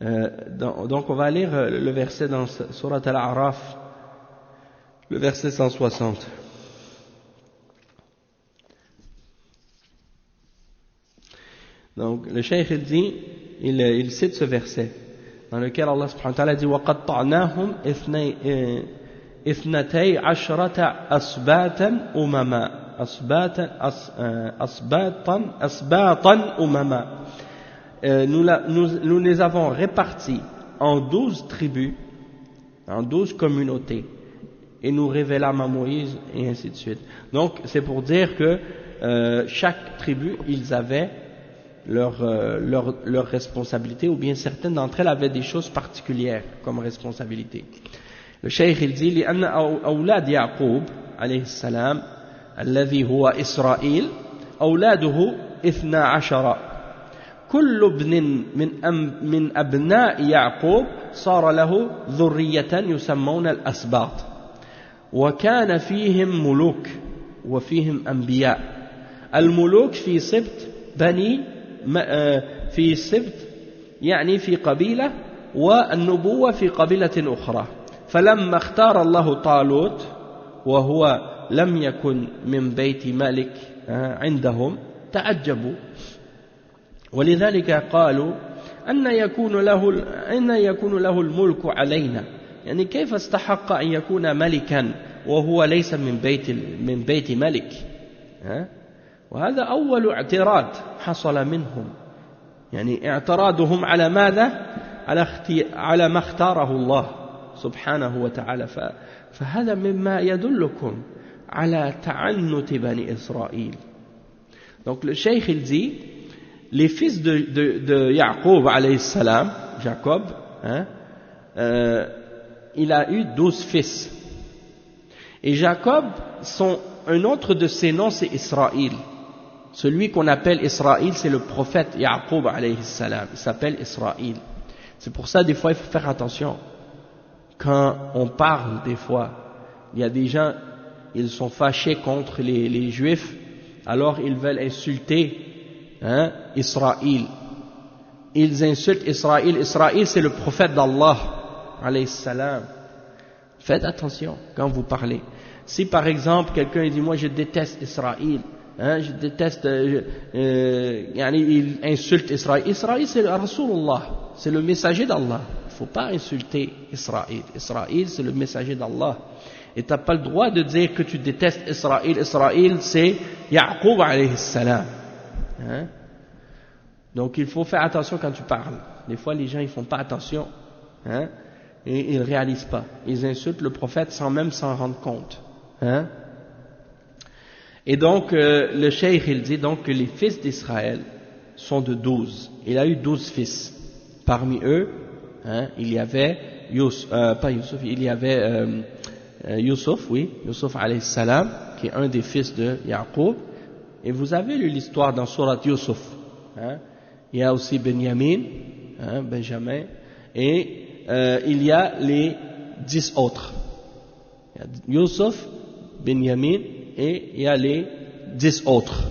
Donc on va lire le verset dans Surat Al-A'raf, le verset 160. Donc le cheikh il dit, il cite ce verset dans lequel Allah subhanahu wa ta'ala dit وَقَطَّعْنَاهُمْ 12 أسباطا أمما أسباطا أمما. Nous les avons répartis en 12 tribus, en 12 communautés, et nous révélâmes à Moïse, et ainsi de suite. Donc c'est pour dire que chaque tribu, ils avaient leur responsabilité, ou bien certaines d'entre elles avaient des choses particulières comme responsabilité. Le cheikh il dit لأن أولاد يعقوب عليه السلام الذي هو إسرائيل أولاده 12 كل ابن من أبناء يعقوب صار له ذرية يسمون الأسباط وكان فيهم ملوك وفيهم أنبياء الملوك في سبط بني في سبط يعني في قبيلة والنبوة في قبيلة أخرى فلما اختار الله طالوت وهو لم يكن من بيت ملك عندهم تعجبوا ولذلك قالوا أن يكون له الملك علينا يعني كيف استحق أن يكون ملكا وهو ليس من بيت ملك وهذا أول اعتراض حصل منهم يعني اعتراضهم على ماذا على ما اختاره الله سبحانه وتعالى فهذا مما يدلكم على تعنت بني إسرائيل. Donc le cheikh il dit les fils de Jacob alayhi salam, Jacob il a eu 12 fils et Jacob un autre de ses noms c'est Israël. Celui qu'on appelle Israël c'est le prophète Jacob alayhi salam, il s'appelle Israël. C'est pour ça des fois il faut faire attention quand on parle des fois il y a des gens ils sont fâchés contre les juifs alors ils veulent insulter Israël. Ils insultent Israël. Israël c'est le prophète d'Allah alayhi salam. Faites attention quand vous parlez. Si par exemple quelqu'un dit moi je déteste Israël, je déteste, il insulte Israël. Israël c'est le Rasulullah, c'est le messager d'Allah. Il ne faut pas insulter Israël. Israël c'est le messager d'Allah. Et tu n'as pas le droit de dire que tu détestes Israël. Israël c'est Ya'qub alayhi salam. Donc il faut faire attention quand tu parles. Des fois les gens ils font pas attention et ils ne réalisent pas. Ils insultent le prophète sans même s'en rendre compte. Et donc le cheikh il dit donc que les fils d'Israël sont de 12. Il a eu 12 fils. Parmi eux il y avait Youssef alayhi salam qui est un des fils de Ya'qub. Et vous avez lu l'histoire dans Surat Youssef. Il y a aussi Benjamin, et il y a les 10 autres. Il y a Youssef, Benjamin, et il y a les 10 autres.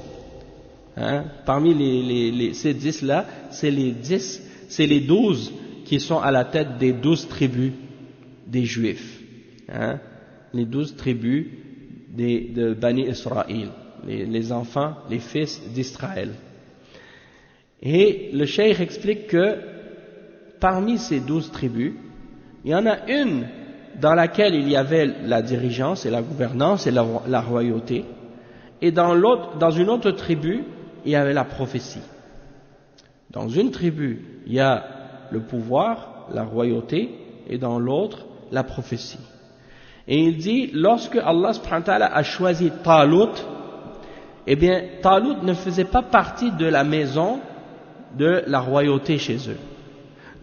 Parmi ces 10 là, c'est les 12 qui sont à la tête des 12 tribus des Juifs. Les 12 tribus de Bani Israël, les enfants, les fils d'Israël. Et le cheikh explique que parmi ces 12 tribus, il y en a une dans laquelle il y avait la dirigeance et la gouvernance et la royauté, et dans une autre tribu, il y avait la prophétie. Dans une tribu, il y a le pouvoir, la royauté, et dans l'autre, la prophétie. Et il dit, lorsque Allah subhanahu wa ta'ala a choisi Talut, eh bien, Talut ne faisait pas partie de la maison de la royauté chez eux.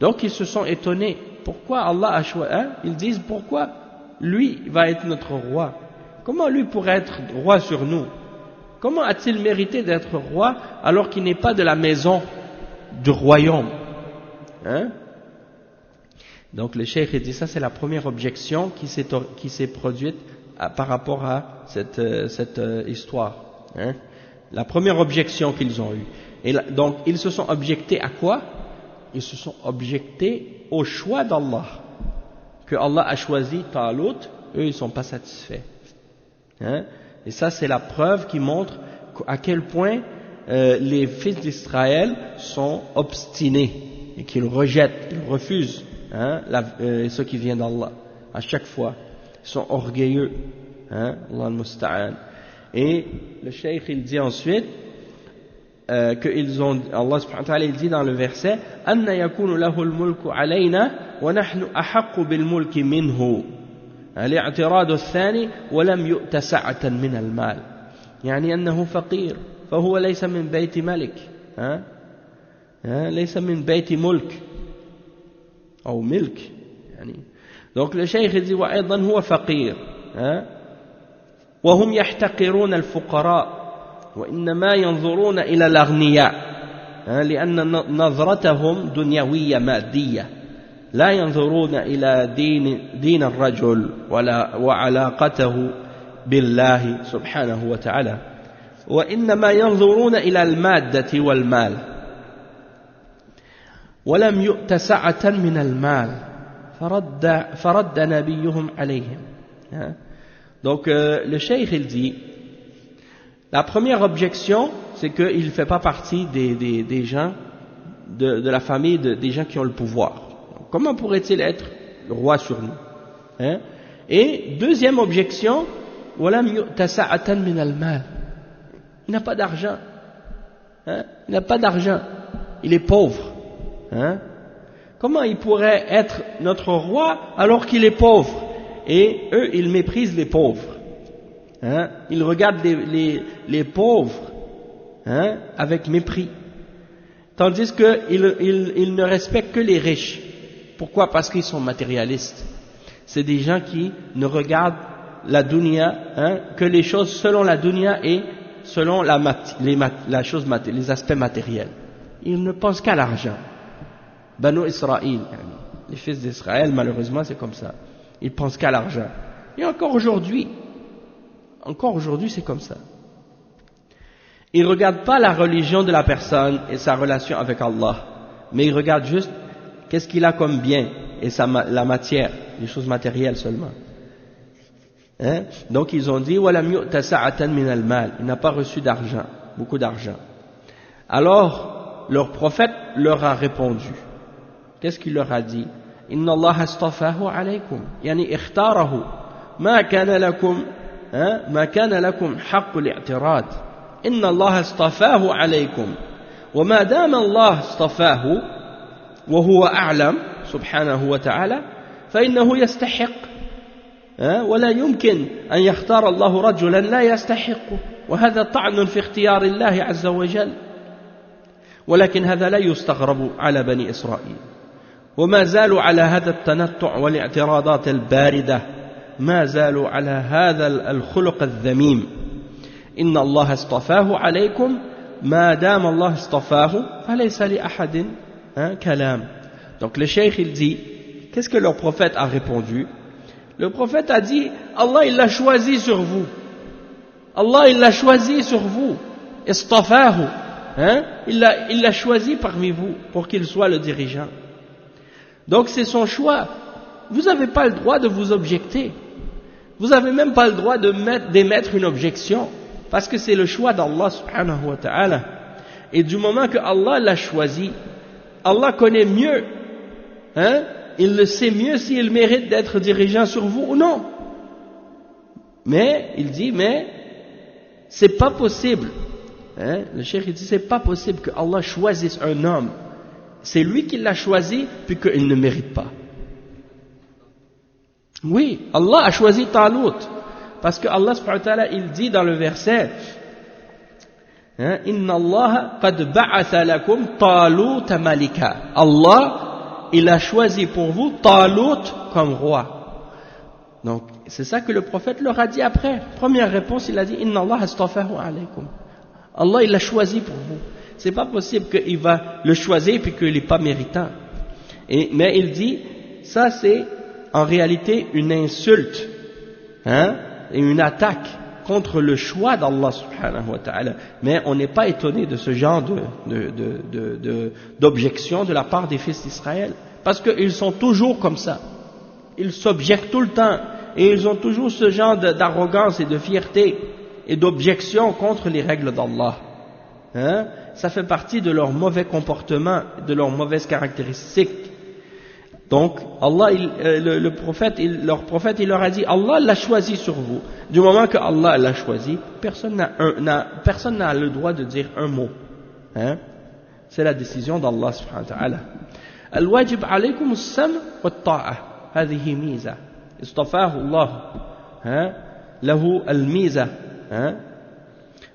Donc ils se sont étonnés. Pourquoi Allah a choisi Ils disent, pourquoi lui va être notre roi? Comment lui pourrait être roi sur nous? Comment a-t-il mérité d'être roi alors qu'il n'est pas de la maison du royaume? Donc le cheikh dit ça, c'est la première objection qui s'est produite par rapport à cette histoire. La première objection qu'ils ont eue. Et donc ils se sont objectés à quoi? Ils se sont objectés au choix d'Allah. Que Allah a choisi Talut, eux ils ne sont pas satisfaits. Et ça c'est la preuve qui montre à quel point les fils d'Israël sont obstinés et qu'ils rejettent, ils refusent ce qui vient d'Allah à chaque fois. Ils sont orgueilleux. Allah al-Musta'an. Et le cheikh il dit ensuite qu'ils ont, Allah subhanahu wa ta'ala il dit dans le verset anna yakunu lahu al-mulku alayna wa nahnu ahaqqu bil mulki minhu الاعتراض الثاني ولم يؤت سعة من المال يعني أنه فقير فهو ليس من بيت ملك ليس من بيت ملك أو ملك يعني donc le cheikh dit وأيضا هو فقير وهم يحتقرون الفقراء وإنما ينظرون إلى الأغنياء لأن نظرتهم دنيوية مادية لا ينظرون إلى دين الرجل وعلاقته بالله سبحانه وتعالى وإنما ينظرون إلى المادة والمال ولم يؤت سعة من المال فرد نبيهم عليهم. Donc le cheikh il dit, la première objection c'est qu'il ne fait pas partie des gens de la famille des gens qui ont le pouvoir. Donc, comment pourrait-il être le roi sur nous, Et deuxième objection, ولم يؤت سعة من المال, il n'a pas d'argent, il n'a pas d'argent, il est pauvre. Comment il pourrait être notre roi alors qu'il est pauvre? Et eux, ils méprisent les pauvres. Ils regardent les pauvres avec mépris. Tandis qu'ils ne respectent que les riches. Pourquoi? Parce qu'ils sont matérialistes. C'est des gens qui ne regardent la dunya, que les choses selon la dunya et selon les aspects matériels. Ils ne pensent qu'à l'argent. Banu Israël, les fils d'Israël, malheureusement, c'est comme ça. Ils pensent qu'à l'argent. Et encore aujourd'hui, c'est comme ça. Ils ne regardent pas la religion de la personne et sa relation avec Allah, mais ils regardent juste qu'est-ce qu'il a comme bien et la matière, les choses matérielles seulement. Donc ils ont dit وَلَمْ يُؤْتَ سَعَةً مِنَ الْمَالِ, il n'a pas reçu d'argent, beaucoup d'argent. Alors leur prophète leur a répondu. Qu'est-ce qu'il leur a dit? إن الله اصطفاه عليكم يعني اختاره ما كان لكم حق الاعتراض إن الله اصطفاه عليكم وما دام الله اصطفاه وهو أعلم سبحانه وتعالى فإنه يستحق ولا يمكن أن يختار الله رجلا لا يستحقه وهذا طعن في اختيار الله عز وجل ولكن هذا لا يستغرب على بني إسرائيل وما زالوا على هذا التنطع والاعتراضات الباردة ما زالوا على هذا الخلق الذميم إن الله اصطفاه عليكم ما دام الله اصطفاه فليس لأحد كلام. Donc le cheikh il dit, qu'est-ce que leur prophète a répondu? Le prophète a dit, Allah il l'a choisi sur vous. Allah il l'a choisi sur vous. Istafahu, il l'a choisi parmi vous pour qu'il soit le dirigeant. Donc c'est son choix. Vous n'avez pas le droit de vous objecter. Vous n'avez même pas le droit d'émettre une objection. Parce que c'est le choix d'Allah subhanahu wa ta'ala. Et du moment que Allah l'a choisi, Allah connaît mieux. Il le sait mieux s'il mérite d'être dirigeant sur vous ou non. Mais, il dit, mais, c'est pas possible. Le cheikh il dit, c'est pas possible que Allah choisisse un homme. C'est lui qui l'a choisi, puis qu'il ne mérite pas. Oui, Allah a choisi Talut. Parce que Allah subhanahu wa ta'ala, il dit dans le verset, Inna Allah qad ba'atha lakum Talut malika. Allah, il a choisi pour vous Talut comme roi. Donc, c'est ça que le prophète leur a dit après. Première réponse, il a dit, Inna Allah astafahu alaykum. Allah, il l'a choisi pour vous. C'est pas possible qu'il va le choisir puis qu'il n'est pas méritant. Mais il dit, ça c'est en réalité une insulte, et une attaque contre le choix d'Allah subhanahu wa ta'ala. Mais on n'est pas étonné de ce genre d'objection de la part des fils d'Israël. Parce qu'ils sont toujours comme ça. Ils s'objectent tout le temps. Et ils ont toujours ce genre d'arrogance et de fierté et d'objection contre les règles d'Allah. Ça fait partie de leur mauvais comportement, de leurs mauvaises caractéristiques. Donc, Allah, leur prophète, il leur a dit, Allah l'a choisi sur vous. Du moment que Allah l'a choisi, personne n'a le droit de dire un mot. C'est la décision d'Allah subhanahu wa ta'ala. Al-wajib alaykum as-sam wa at-ta'a. Hadhihi miza. Istafahu Allah. Lahu al-miza.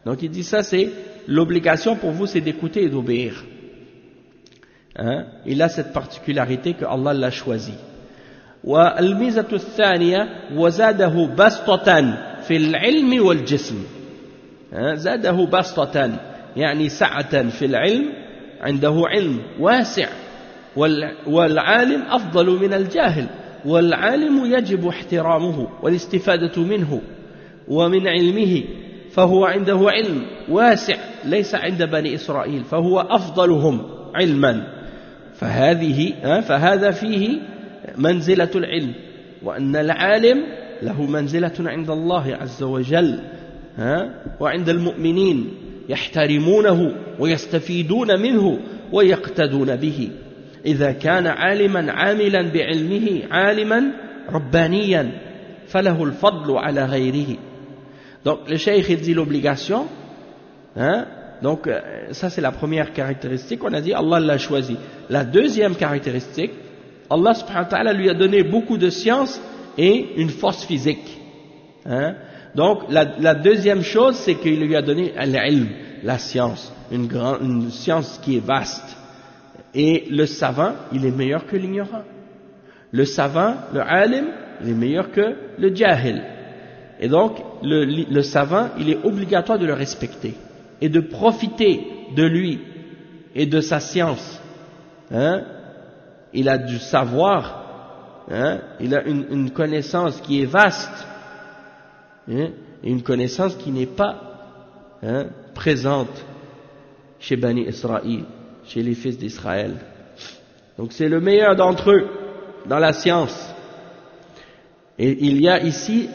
Donc il dit ça, c'est l'obligation pour vous, c'est d'écouter et d'obéir. Il a cette particularité que Allah l'a choisi. والميزة الثانية وزاده بسطة في العلم والجسم. زاده بسطة يعني سعة في العلم، عنده علم واسع، والعالم أفضل من الجاهل، والعالم يجب احترامه والاستفادة منه ومن علمه، فهو عنده علم واسع ليس عند بني إسرائيل فهو أفضلهم علما فهذا فيه منزلة العلم وأن العالم له منزلة عند الله عز وجل وعند المؤمنين يحترمونه ويستفيدون منه ويقتدون به إذا كان عالما عاملا بعلمه عالما ربانيا فله الفضل على غيره. Donc le cheikh il dit l'obligation, donc ça c'est la première caractéristique, on a dit Allah l'a choisi. La deuxième caractéristique, Allah subhanahu wa ta'ala lui a donné beaucoup de science et une force physique. Donc la deuxième chose c'est qu'il lui a donné l'ilm, la science, une science qui est vaste. Et le savant, il est meilleur que l'ignorant. Le savant, le alim, il est meilleur que le jahil. Et donc, le savant, il est obligatoire de le respecter et de profiter de lui et de sa science. Il a du savoir, il a une connaissance qui est vaste, et une connaissance qui n'est pas présente chez Bani Israël, chez les fils d'Israël. Donc c'est le meilleur d'entre eux dans la science. Et il y a ici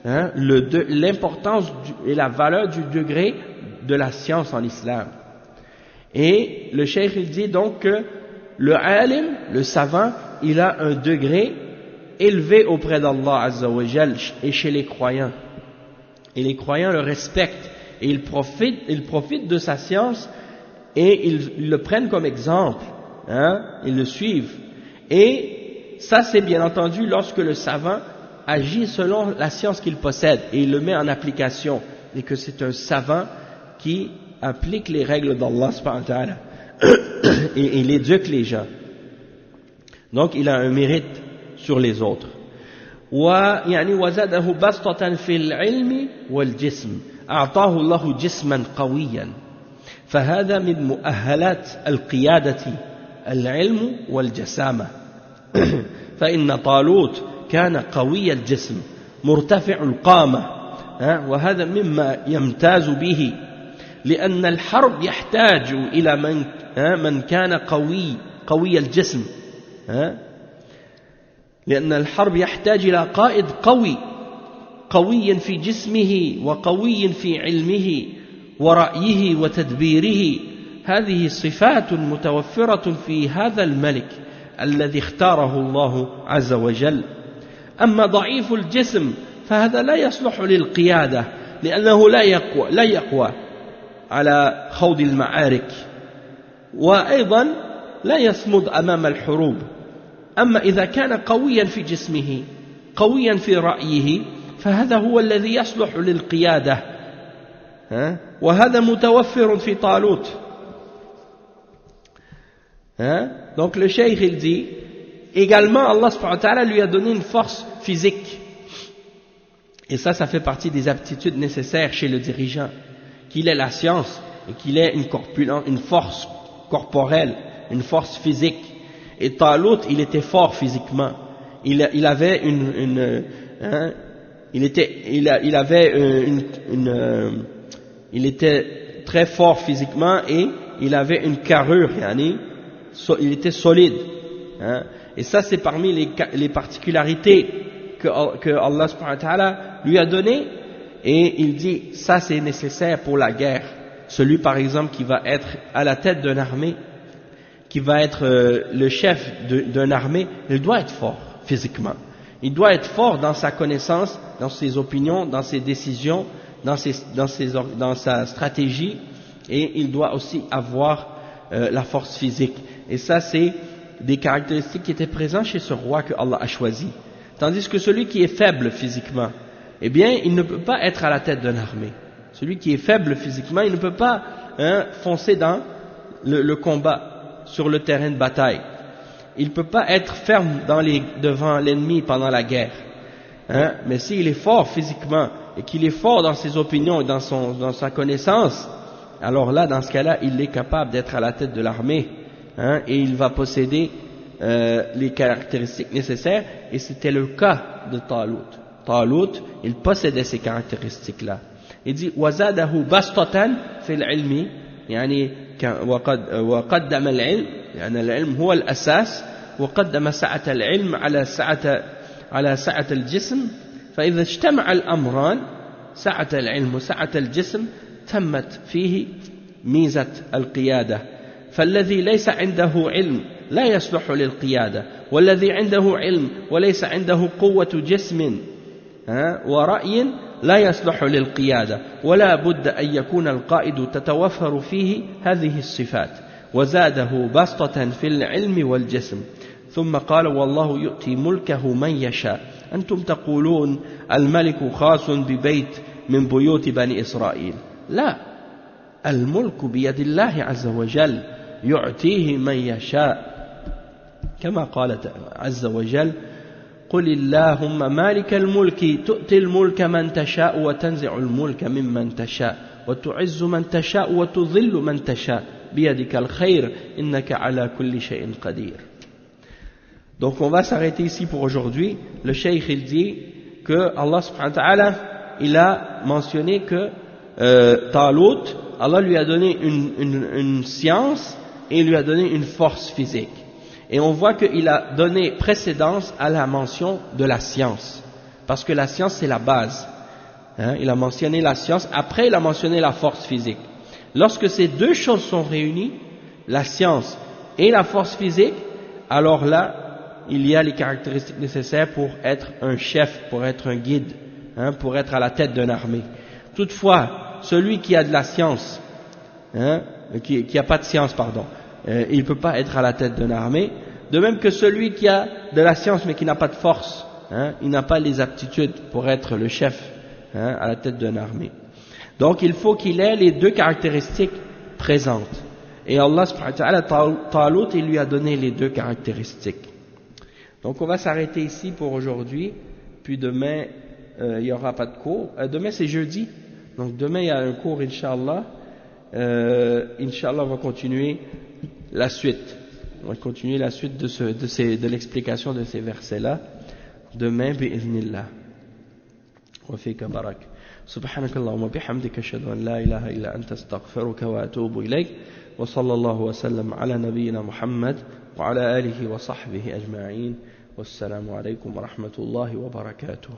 l'importance et la valeur du degré de la science en islam. Et le cheikh il dit donc que le alim, le savant, il a un degré élevé auprès d'Allah Azza wa Jal et chez les croyants. Et les croyants le respectent et ils profitent de sa science et ils le prennent comme exemple, ils le suivent. Et ça c'est bien entendu lorsque le savant agit selon la science qu'il possède et il le met en application et que c'est un savant qui applique les règles d'Allah subhanahu wa ta'ala et il éduque les gens. Donc il a un mérite sur les autres. ويعني وزاده بسطة في العلم والجسم أعطاه الله جسما قويا فهذا من مؤهلات القيادة العلم والجسامة فإن طالوت كان قوي الجسم مرتفع القامة وهذا مما يمتاز به لأن الحرب يحتاج إلى من كان قوي الجسم لأن الحرب يحتاج إلى قائد قوي في جسمه وقوي في علمه ورأيه وتدبيره هذه صفات متوفرة في هذا الملك الذي اختاره الله عز وجل أما ضعيف الجسم فهذا لا يصلح للقيادة لأنه لا يقوى على خوض المعارك وأيضا لا يصمد أمام الحروب أما إذا كان قويا في جسمه قويا في رأيه فهذا هو الذي يصلح للقيادة وهذا متوفر في طالوت. Donc le cheikh il dit également Allah subhanahu wa ta'ala lui a donné une force physique et ça fait partie des aptitudes nécessaires chez le dirigeant, qu'il ait la science et qu'il ait une force corporelle, une force physique. Et Talut il était fort physiquement, il avait il était très fort physiquement et il avait une carrure, il était solide. Et ça c'est parmi les particularités que Allah subhanahu wa ta'ala lui a donné. Et il dit ça c'est nécessaire pour la guerre. Celui par exemple qui va être à la tête d'une armée, qui va être le chef d'une armée, il doit être fort physiquement. Il doit être fort dans sa connaissance, dans ses opinions, dans ses décisions, dans sa stratégie, et il doit aussi avoir la force physique. Et ça c'est des caractéristiques qui étaient présentes chez ce roi que Allah a choisi. Tandis que celui qui est faible physiquement, eh bien il ne peut pas être à la tête d'une armée. Celui qui est faible physiquement, il ne peut pas foncer dans le combat sur le terrain de bataille. Il ne peut pas être ferme devant l'ennemi pendant la guerre. Mais s'il est fort physiquement et qu'il est fort dans ses opinions et dans sa connaissance, alors là, dans ce cas-là, il est capable d'être à la tête de l'armée, et il va posséder les caractéristiques nécessaires, et c'était le cas de Talut. Talut, il possédait ces caractéristiques-là. Il dit وزاده بسطة في العلم يعني وقدم العلم لأن العلم هو الأساس وقدم سعة العلم على سعة الجسم فإذا اجتمع الأمران سعة العلم وسعة الجسم تمت فيه ميزة القيادة فالذي ليس عنده علم لا يصلح للقيادة والذي عنده علم وليس عنده قوة جسم ورأي لا يصلح للقيادة ولا بد أن يكون القائد تتوفر فيه هذه الصفات وزاده بسطة في العلم والجسم ثم قال والله يؤتي ملكه من يشاء أنتم تقولون الملك خاص ببيت من بيوت بني إسرائيل لا الملك بيد الله عز وجل يعطيه من يشاء كما قال عز وجل قل اللهم مالك الملك تؤتي الملك من تشاء وتنزع الملك ممن تشاء وتعز من تشاء وتذل من تشاء بيدك الخير إنك على كل شيء قدير. Donc on va s'arrêter ici pour aujourd'hui. Le cheikh il dit que Allah subhanahu wa ta'ala il a mentionné que Talut, Allah lui a donné une science et il lui a donné une force physique. Et on voit qu'il a donné précédence à la mention de la science. Parce que la science c'est la base. Il a mentionné la science, après il a mentionné la force physique. Lorsque ces deux choses sont réunies, la science et la force physique, alors là, il y a les caractéristiques nécessaires pour être un chef, pour être un guide, pour être à la tête d'une armée. Toutefois, celui qui a de la science, qui a pas de science, pardon, il ne peut pas être à la tête d'une armée. De même que celui qui a de la science mais qui n'a pas de force, il n'a pas les aptitudes pour être le chef à la tête d'une armée. Donc il faut qu'il ait les deux caractéristiques présentes. Et Allah subhanahu wa ta'ala, Talut, il lui a donné les deux caractéristiques. Donc on va s'arrêter ici pour aujourd'hui. Puis demain, il n'y aura pas de cours. Demain c'est jeudi. Donc demain il y a un cours, Inch'Allah. Inch'Allah, on va continuer la suite. On va continuer la suite de l'explication de ces versets-là. Demain, bi'idhnillah. Wa fika barak. سبحانك اللهم وبحمدك أشهد أن لا إله إلا أنت أستغفرك وأتوب إليك وصلى الله وسلم على نبينا محمد وعلى آله وصحبه أجمعين والسلام عليكم ورحمة الله وبركاته.